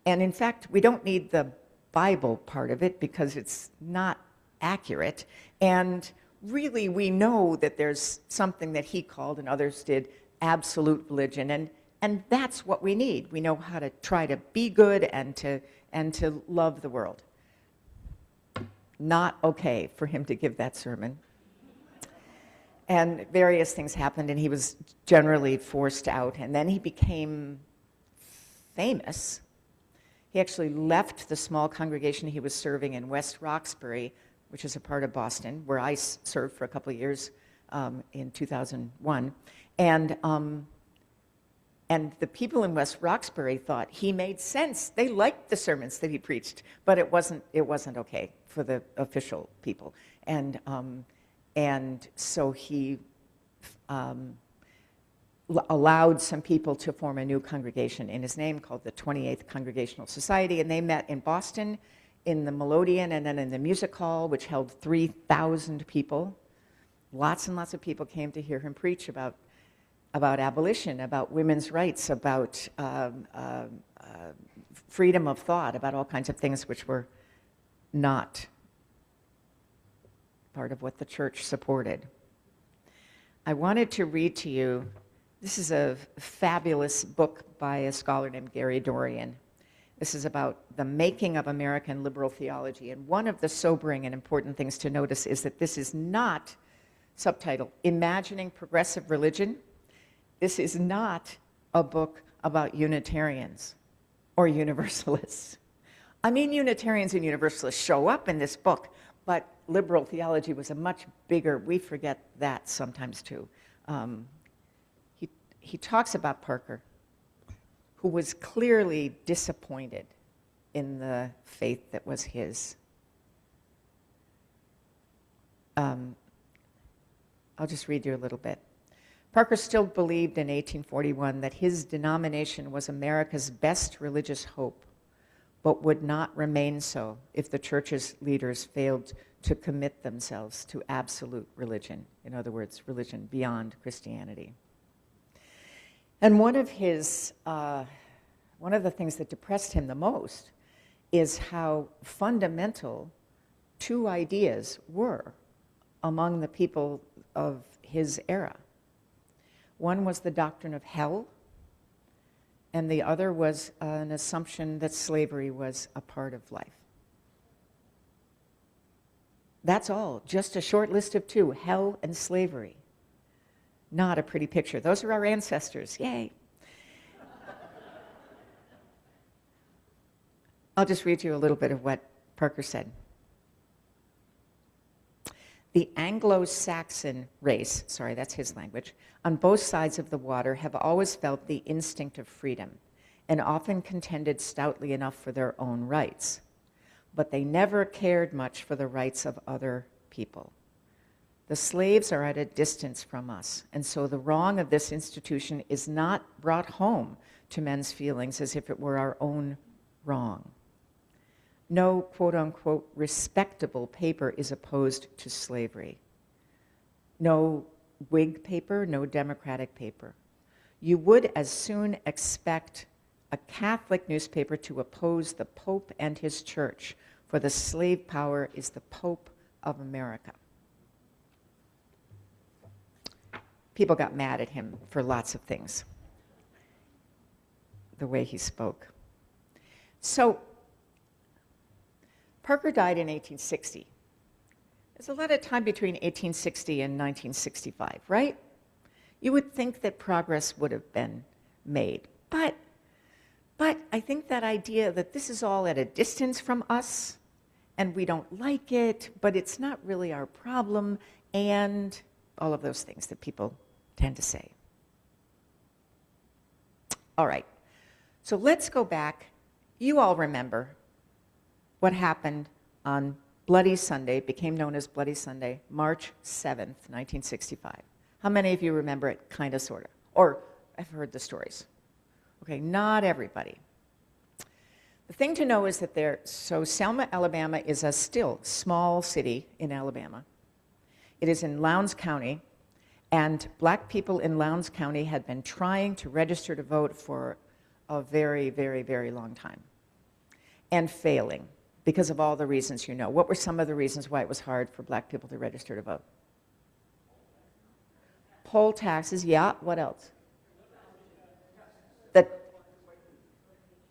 And in fact, we don't need the Bible part of it because it's not accurate. And really, we know that there's something that he called, and others did, absolute religion. And that's what we need. We know how to try to be good and to love the world. Not okay for him to give that sermon. And various things happened, and he was generally forced out. And then he became famous. He actually left the small congregation he was serving in West Roxbury, which is a part of Boston, where I served for a couple of years in 2001. And the people in West Roxbury thought he made sense. They liked the sermons that he preached, but it wasn't okay for the official people. And so he allowed some people to form a new congregation in his name called the 28th Congregational Society, and they met in Boston in the Melodeon and then in the Music Hall, which held 3,000 people. Lots and lots of people came to hear him preach about abolition, about women's rights, about freedom of thought, about all kinds of things which were not part of what the church supported. I wanted to read to you, this is a fabulous book by a scholar named Gary Dorian. This is about the making of American liberal theology. And one of the sobering and important things to notice is that this is not, subtitle, Imagining Progressive Religion. This is not a book about Unitarians or Universalists. I mean, Unitarians and Universalists show up in this book, but liberal theology was a much bigger, we forget that sometimes too. He talks about Parker, who was clearly disappointed in the faith that was his. I'll just read you a little bit. Parker still believed in 1841 that his denomination was America's best religious hope, but would not remain so if the church's leaders failed to commit themselves to absolute religion. In other words, religion beyond Christianity. And one of the things that depressed him the most is how fundamental two ideas were among the people of his era. One was the doctrine of hell, and the other was an assumption that slavery was a part of life. That's all, just a short list of two, hell and slavery. Not a pretty picture. Those are our ancestors, yay. I'll just read you a little bit of what Parker said. The Anglo-Saxon race, sorry, that's his language, on both sides of the water have always felt the instinct of freedom and often contended stoutly enough for their own rights. But they never cared much for the rights of other people. The slaves are at a distance from us, and so the wrong of this institution is not brought home to men's feelings as if it were our own wrong. No, quote-unquote, respectable paper is opposed to slavery. No Whig paper, no Democratic paper. You would as soon expect a Catholic newspaper to oppose the Pope and his church, for the slave power is the Pope of America. People got mad at him for lots of things, the way he spoke. So, Parker died in 1860. There's a lot of time between 1860 and 1965, right? You would think that progress would have been made. But I think that idea that this is all at a distance from us, and we don't like it, but it's not really our problem, and all of those things that people tend to say. All right, so let's go back. You all remember what happened on Bloody Sunday, became known as Bloody Sunday, March 7th, 1965. How many of you remember it, kind of, sort of? Or I've heard the stories. Okay, not everybody. The thing to know is that so Selma, Alabama is a still small city in Alabama. It is in Lowndes County, and black people in Lowndes County had been trying to register to vote for a very, very, very long time, and failing because of all the reasons you know. What were some of the reasons why it was hard for black people to register to vote? Poll taxes, yeah. What else?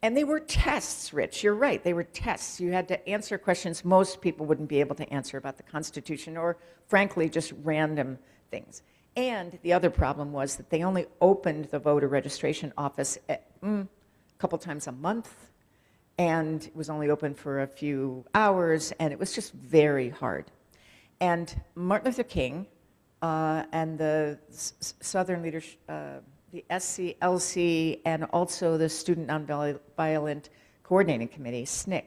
And they were tests, Rich. You're right. They were tests. You had to answer questions most people wouldn't be able to answer about the Constitution or, frankly, just random things. And the other problem was that they only opened the voter registration office a couple times a month, and it was only open for a few hours, and it was just very hard. And Martin Luther King and the Southern leadership, the SCLC, and also the Student Nonviolent Coordinating Committee, SNCC,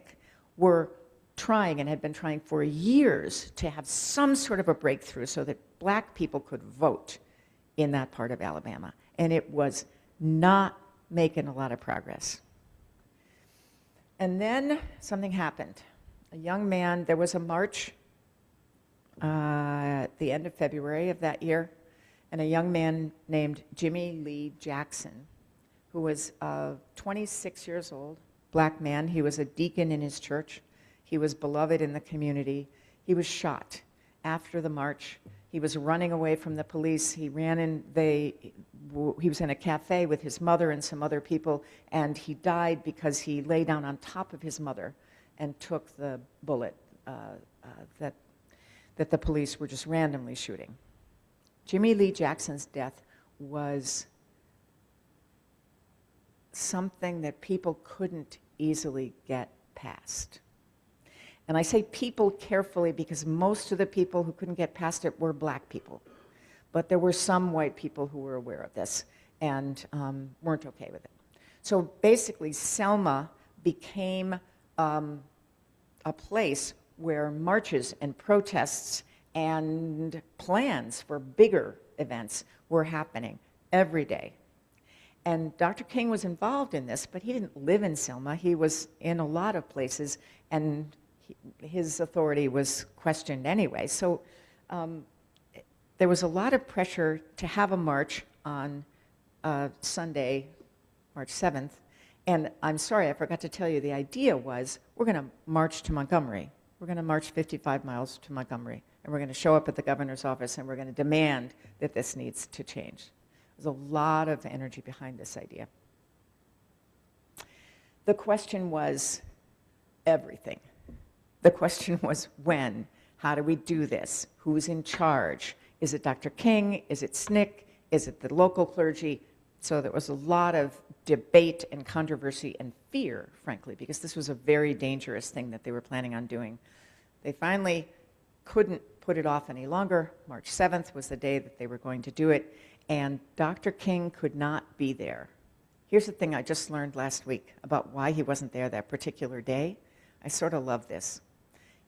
were trying and had been trying for years to have some sort of a breakthrough so that black people could vote in that part of Alabama. And it was not making a lot of progress. And then something happened. A young man, there was a march at the end of February of that year, and a young man named Jimmy Lee Jackson, who was 26 years old, black man. He was a deacon in his church. He was beloved in the community. He was shot after the march. He was running away from the police. He ran in, he was in a cafe with his mother and some other people, and he died because he lay down on top of his mother and took the bullet that the police were just randomly shooting. Jimmy Lee Jackson's death was something that people couldn't easily get past. And I say people carefully because most of the people who couldn't get past it were black people. But there were some white people who were aware of this and weren't okay with it. So basically, Selma became a place where marches and protests and plans for bigger events were happening every day. And Dr. King was involved in this, but he didn't live in Selma. He was in a lot of places, and his authority was questioned anyway. So there was a lot of pressure to have a march on Sunday, March 7th. And I'm sorry, I forgot to tell you, the idea was we're going to march to Montgomery. We're going to march 55 miles to Montgomery. And we're going to show up at the governor's office, and we're going to demand that this needs to change. There's a lot of energy behind this idea. The question was everything. The question was when? How do we do this? Who's in charge? Is it Dr. King? Is it SNCC? Is it the local clergy? So there was a lot of debate and controversy and fear, frankly, because this was a very dangerous thing that they were planning on doing. They finally couldn't put it off any longer. March 7th was the day that they were going to do it, and Dr. King could not be there. Here's the thing I just learned last week about why he wasn't there that particular day. I sort of love this.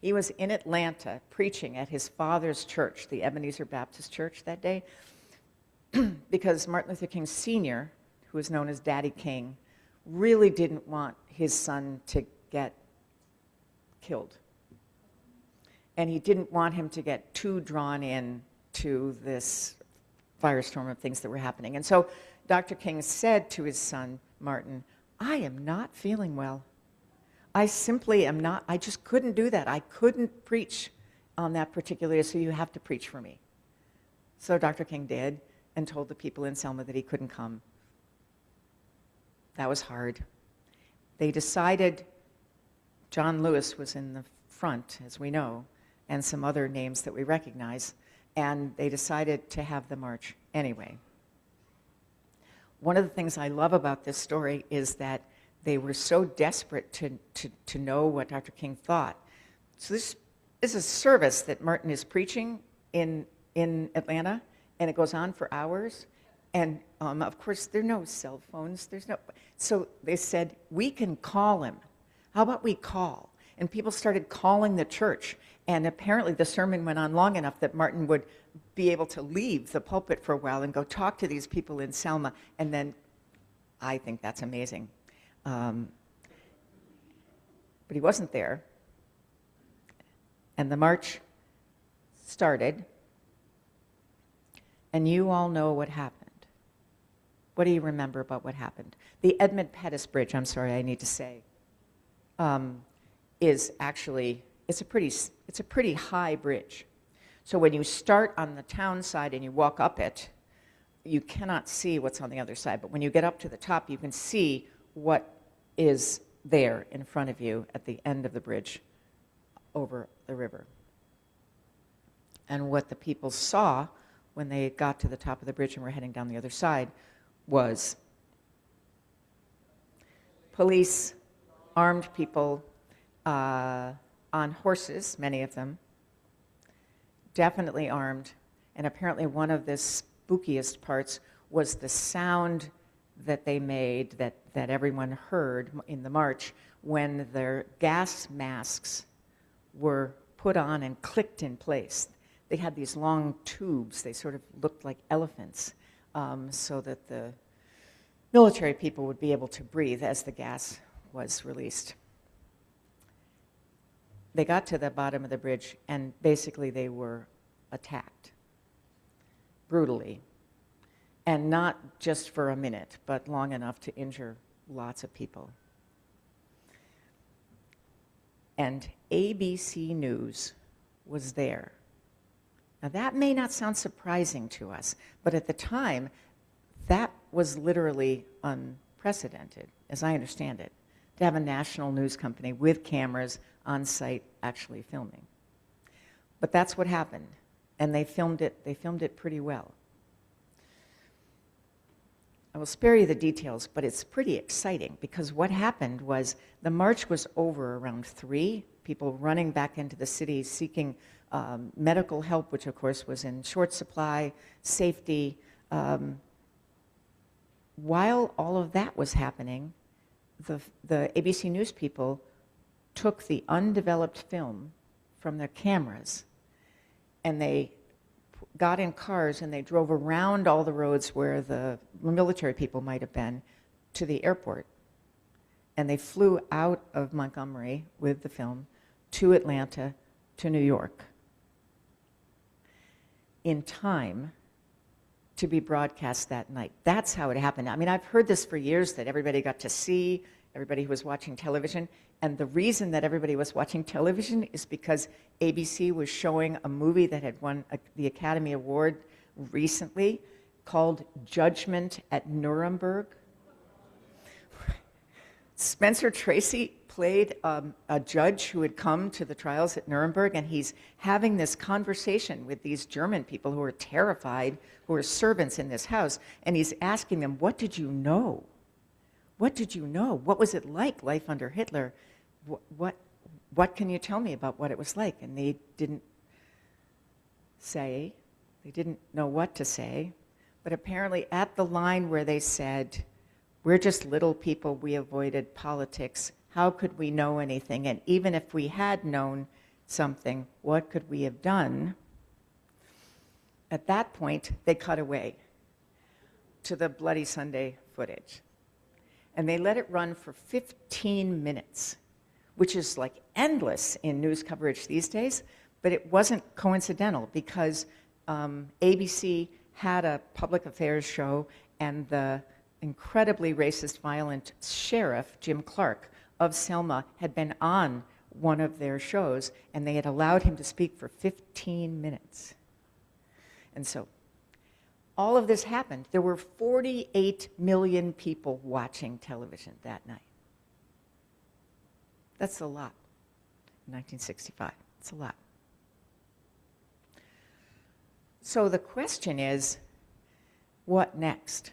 He was in Atlanta preaching at his father's church, the Ebenezer Baptist Church, that day, because Martin Luther King Sr., who was known as Daddy King, really didn't want his son to get killed. And he didn't want him to get too drawn in to this firestorm of things that were happening. And so Dr. King said to his son, Martin, I am not feeling well. I simply am not, I just couldn't do that. I couldn't preach on that particular day, so you have to preach for me. So Dr. King did and told the people in Selma that he couldn't come. That was hard. They decided, John Lewis was in the front, as we know, and some other names that we recognize, and they decided to have the march anyway. One of the things I love about this story is that they were so desperate to know what Dr. King thought. So this is a service that Martin is preaching in Atlanta, and it goes on for hours. And of course, there are no cell phones. So they said, we can call him. How about we call? And people started calling the church. And apparently the sermon went on long enough that Martin would be able to leave the pulpit for a while and go talk to these people in Selma. And then I think that's amazing. But he wasn't there. And the march started. And you all know what happened. What do you remember about what happened? The Edmund Pettus Bridge, I'm sorry, I need to say, is actually, it's a pretty high bridge. So when you start on the town side and you walk up it, you cannot see what's on the other side. But when you get up to the top, you can see what is there in front of you at the end of the bridge over the river. And what the people saw when they got to the top of the bridge and were heading down the other side was police, armed people on horses, many of them, definitely armed. And apparently one of the spookiest parts was the sound that they made, that everyone heard in the march when their gas masks were put on and clicked in place. They had these long tubes, they sort of looked like elephants, so that the military people would be able to breathe as the gas was released. They got to the bottom of the bridge and basically they were attacked brutally. And not just for a minute, but long enough to injure lots of people. And ABC News was there. Now that may not sound surprising to us, but at the time, that was literally unprecedented, as I understand it, to have a national news company with cameras on site actually filming. But that's what happened, and they filmed it pretty well. I will spare you the details, but it's pretty exciting because what happened was the march was over around 3, people running back into the city seeking medical help, which of course was in short supply, safety. While all of that was happening, the ABC News people took the undeveloped film from their cameras and they got in cars and they drove around all the roads where the military people might have been to the airport. And they flew out of Montgomery with the film to Atlanta, to New York, in time to be broadcast that night. That's how it happened. I mean, I've heard this for years, that everybody got to see, everybody who was watching television. And the reason that everybody was watching television is because ABC was showing a movie that had won the Academy Award recently called Judgment at Nuremberg. Spencer Tracy played a judge who had come to the trials at Nuremberg, and he's having this conversation with these German people who are terrified, who are servants in this house, and he's asking them, what did you know? What did you know? What was it like, life under Hitler? What can you tell me about what it was like? And they didn't say, they didn't know what to say, but apparently at the line where they said, we're just little people, we avoided politics, how could we know anything? And even if we had known something, what could we have done? At that point, they cut away to the Bloody Sunday footage. And they let it run for 15 minutes, which is like endless in news coverage these days, but it wasn't coincidental because ABC had a public affairs show, and the incredibly racist, violent sheriff, Jim Clark, of Selma, had been on one of their shows, and they had allowed him to speak for 15 minutes. And so all of this happened. There were 48 million people watching television that night. That's a lot. In 1965, it's a lot. So the question is, what next?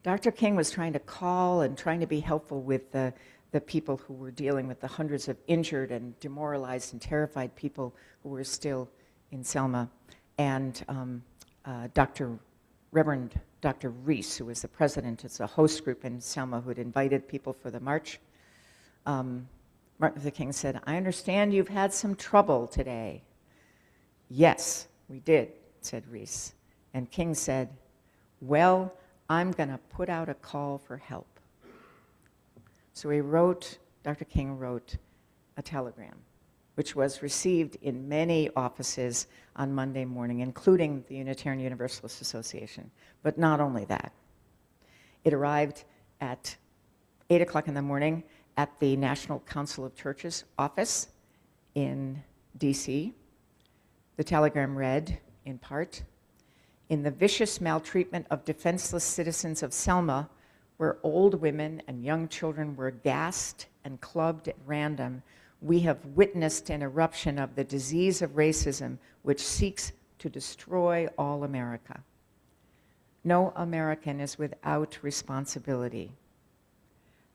Dr. King was trying to call and trying to be helpful with the people who were dealing with the hundreds of injured and demoralized and terrified people who were still in Selma. And Reverend Dr. Reese, who was the president, it's a host group in Selma who had invited people for the march. Martin Luther King said, I understand you've had some trouble today. Yes, we did, said Reese. And King said, well, I'm going to put out a call for help. So Dr. King wrote a telegram which was received in many offices on Monday morning, including the Unitarian Universalist Association. But not only that. It arrived at 8 o'clock in the morning at the National Council of Churches office in D.C. The telegram read, in part, "In the vicious maltreatment of defenseless citizens of Selma, where old women and young children were gassed and clubbed at random, we have witnessed an eruption of the disease of racism which seeks to destroy all America. No American is without responsibility.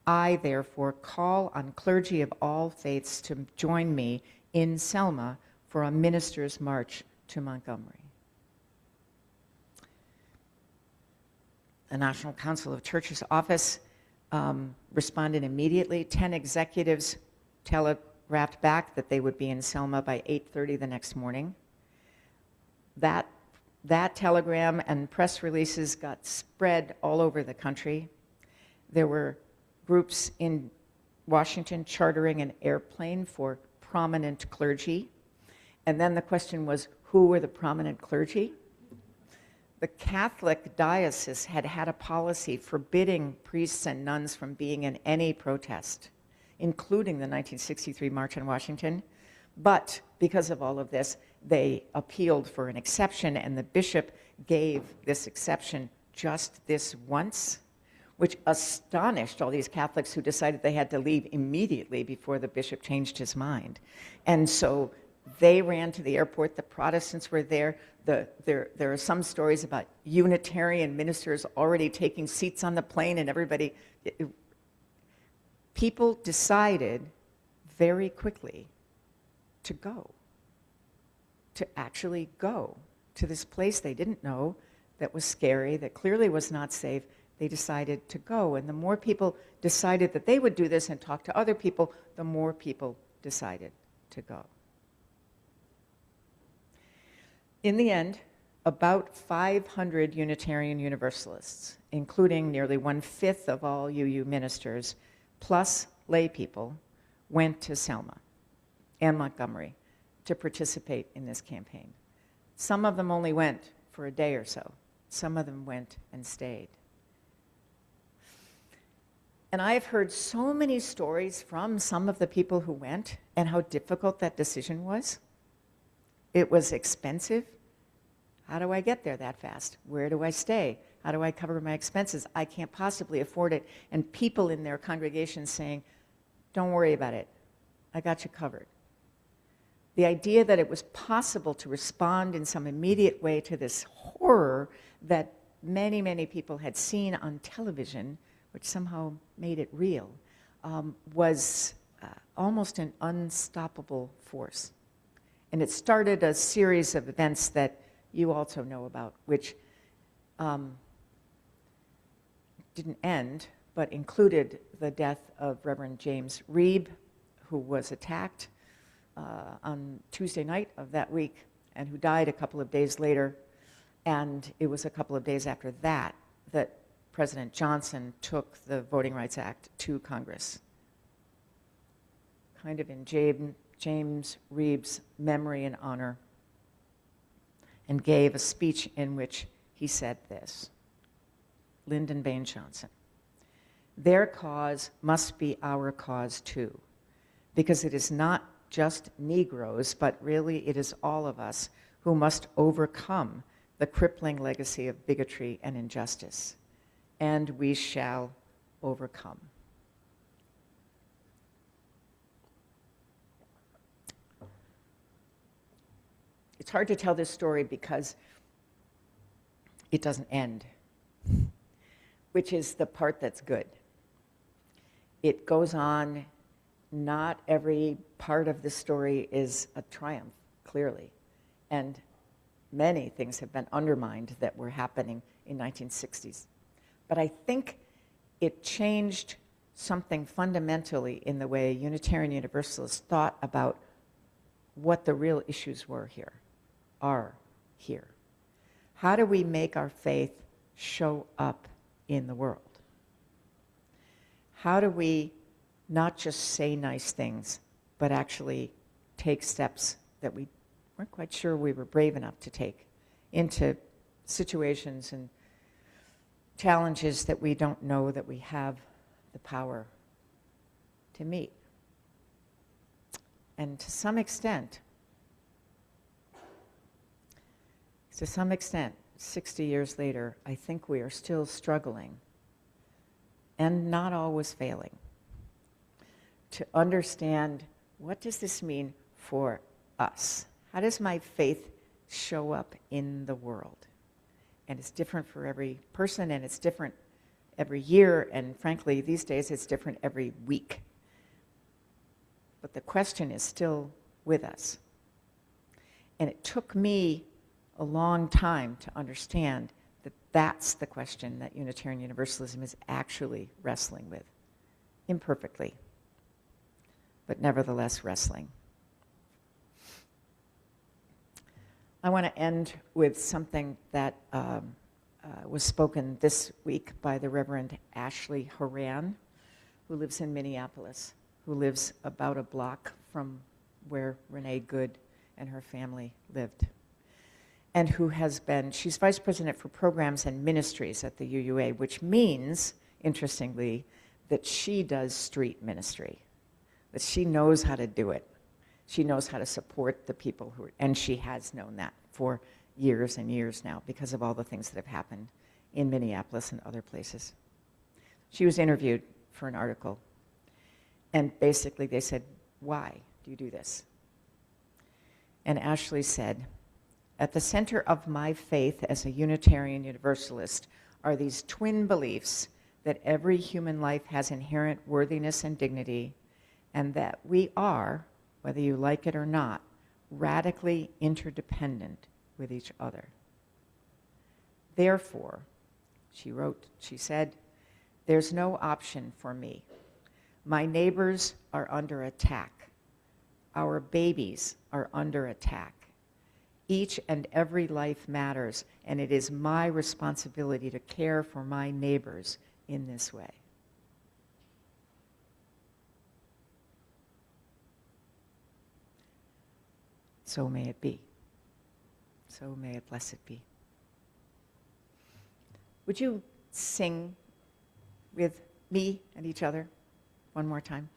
I, therefore, call on clergy of all faiths to join me in Selma for a minister's march to Montgomery." The National Council of Churches office responded immediately. 10 executives telegraphed back that they would be in Selma by 8:30 the next morning. That telegram and press releases got spread all over the country. There were groups in Washington chartering an airplane for prominent clergy. And then the question was, who were the prominent clergy? The Catholic diocese had had a policy forbidding priests and nuns from being in any protest, including the 1963 March on Washington. But because of all of this, they appealed for an exception, and the bishop gave this exception just this once, which astonished all these Catholics who decided they had to leave immediately before the bishop changed his mind. And so they ran to the airport. The Protestants were there. There are some stories about Unitarian ministers already taking seats on the plane, and everybody. People decided very quickly to go, to actually go to this place they didn't know, that was scary, that clearly was not safe. They decided to go. And the more people decided that they would do this and talk to other people, the more people decided to go. In the end, about 500 Unitarian Universalists, including nearly 1/5 of all UU ministers, plus lay people, went to Selma and Montgomery to participate in this campaign. Some of them only went for a day or so. Some of them went and stayed. And I've heard so many stories from some of the people who went and how difficult that decision was. It was expensive. How do I get there that fast? Where do I stay? How do I cover my expenses? I can't possibly afford it. And people in their congregations saying, don't worry about it. I got you covered. The idea that it was possible to respond in some immediate way to this horror that many, many people had seen on television, which somehow made it real, was almost an unstoppable force. And it started a series of events that you also know about, which didn't end, but included the death of Reverend James Reeb, who was attacked on Tuesday night of that week and who died a couple of days later. And it was a couple of days after that that President Johnson took the Voting Rights Act to Congress, kind of in James Reeb's memory and honor, and gave a speech in which he said this: Lyndon Baines Johnson, their cause must be our cause too, because it is not just Negroes, but really it is all of us who must overcome the crippling legacy of bigotry and injustice. And we shall overcome. It's hard to tell this story because it doesn't end, which is the part that's good. It goes on. Not every part of the story is a triumph, clearly. And many things have been undermined that were happening in 1960s. But I think it changed something fundamentally in the way Unitarian Universalists thought about what the real issues are here. How do we make our faith show up in the world? How do we not just say nice things, but actually take steps that we weren't quite sure we were brave enough to take into situations and challenges that we don't know that we have the power to meet. And to some extent, 60 years later, I think we are still struggling and not always failing to understand, what does this mean for us? How does my faith show up in the world? And it's different for every person, and it's different every year, and frankly, these days it's different every week. But the question is still with us. And it took me a long time to understand that that's the question that Unitarian Universalism is actually wrestling with, imperfectly, but nevertheless wrestling. I want to end with something that was spoken this week by the Reverend Ashley Horan, who lives in Minneapolis, who lives about a block from where Renee Good and her family lived, and who has been, she's Vice President for Programs and Ministries at the UUA, which means, interestingly, that she does street ministry, that she knows how to do it. She knows how to support the people who are, and she has known that for years and years now because of all the things that have happened in Minneapolis and other places. She was interviewed for an article, and basically they said, why do you do this? And Ashley said, at the center of my faith as a Unitarian Universalist are these twin beliefs that every human life has inherent worthiness and dignity, and that we are, whether you like it or not, radically interdependent with each other. Therefore, she said, there's no option for me. My neighbors are under attack. Our babies are under attack. Each and every life matters, and it is my responsibility to care for my neighbors in this way. So may it be. So may it blessed be. Would you sing with me and each other one more time?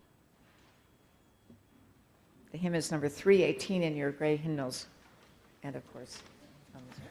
The hymn is number 318 in your gray hymnals, and of course, on this one.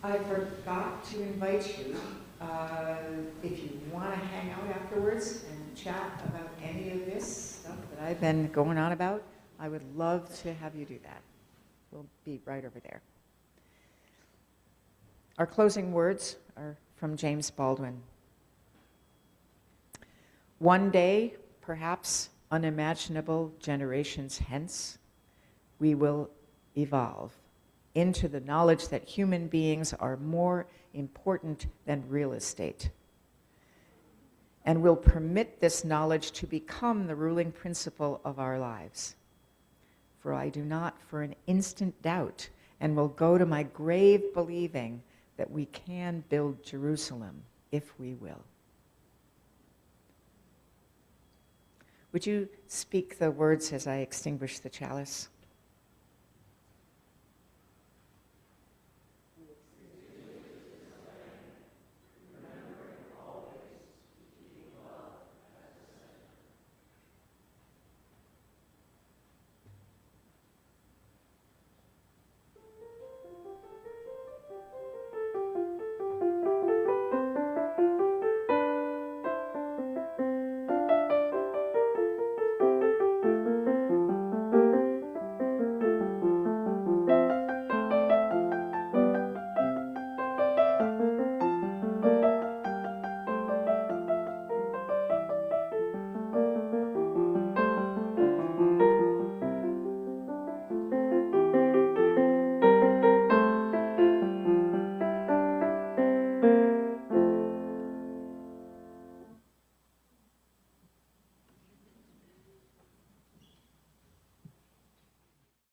I forgot to invite you If you want to hang out afterwards and chat about any of this stuff that I've been going on about, I would love to have you do that. We'll be right over there. Our closing words are from James Baldwin. One day, perhaps unimaginable generations hence, we will evolve into the knowledge that human beings are more important than real estate, and will permit this knowledge to become the ruling principle of our lives. For I do not for an instant doubt, and will go to my grave believing that we can build Jerusalem if we will. Would you speak the words as I extinguish the chalice?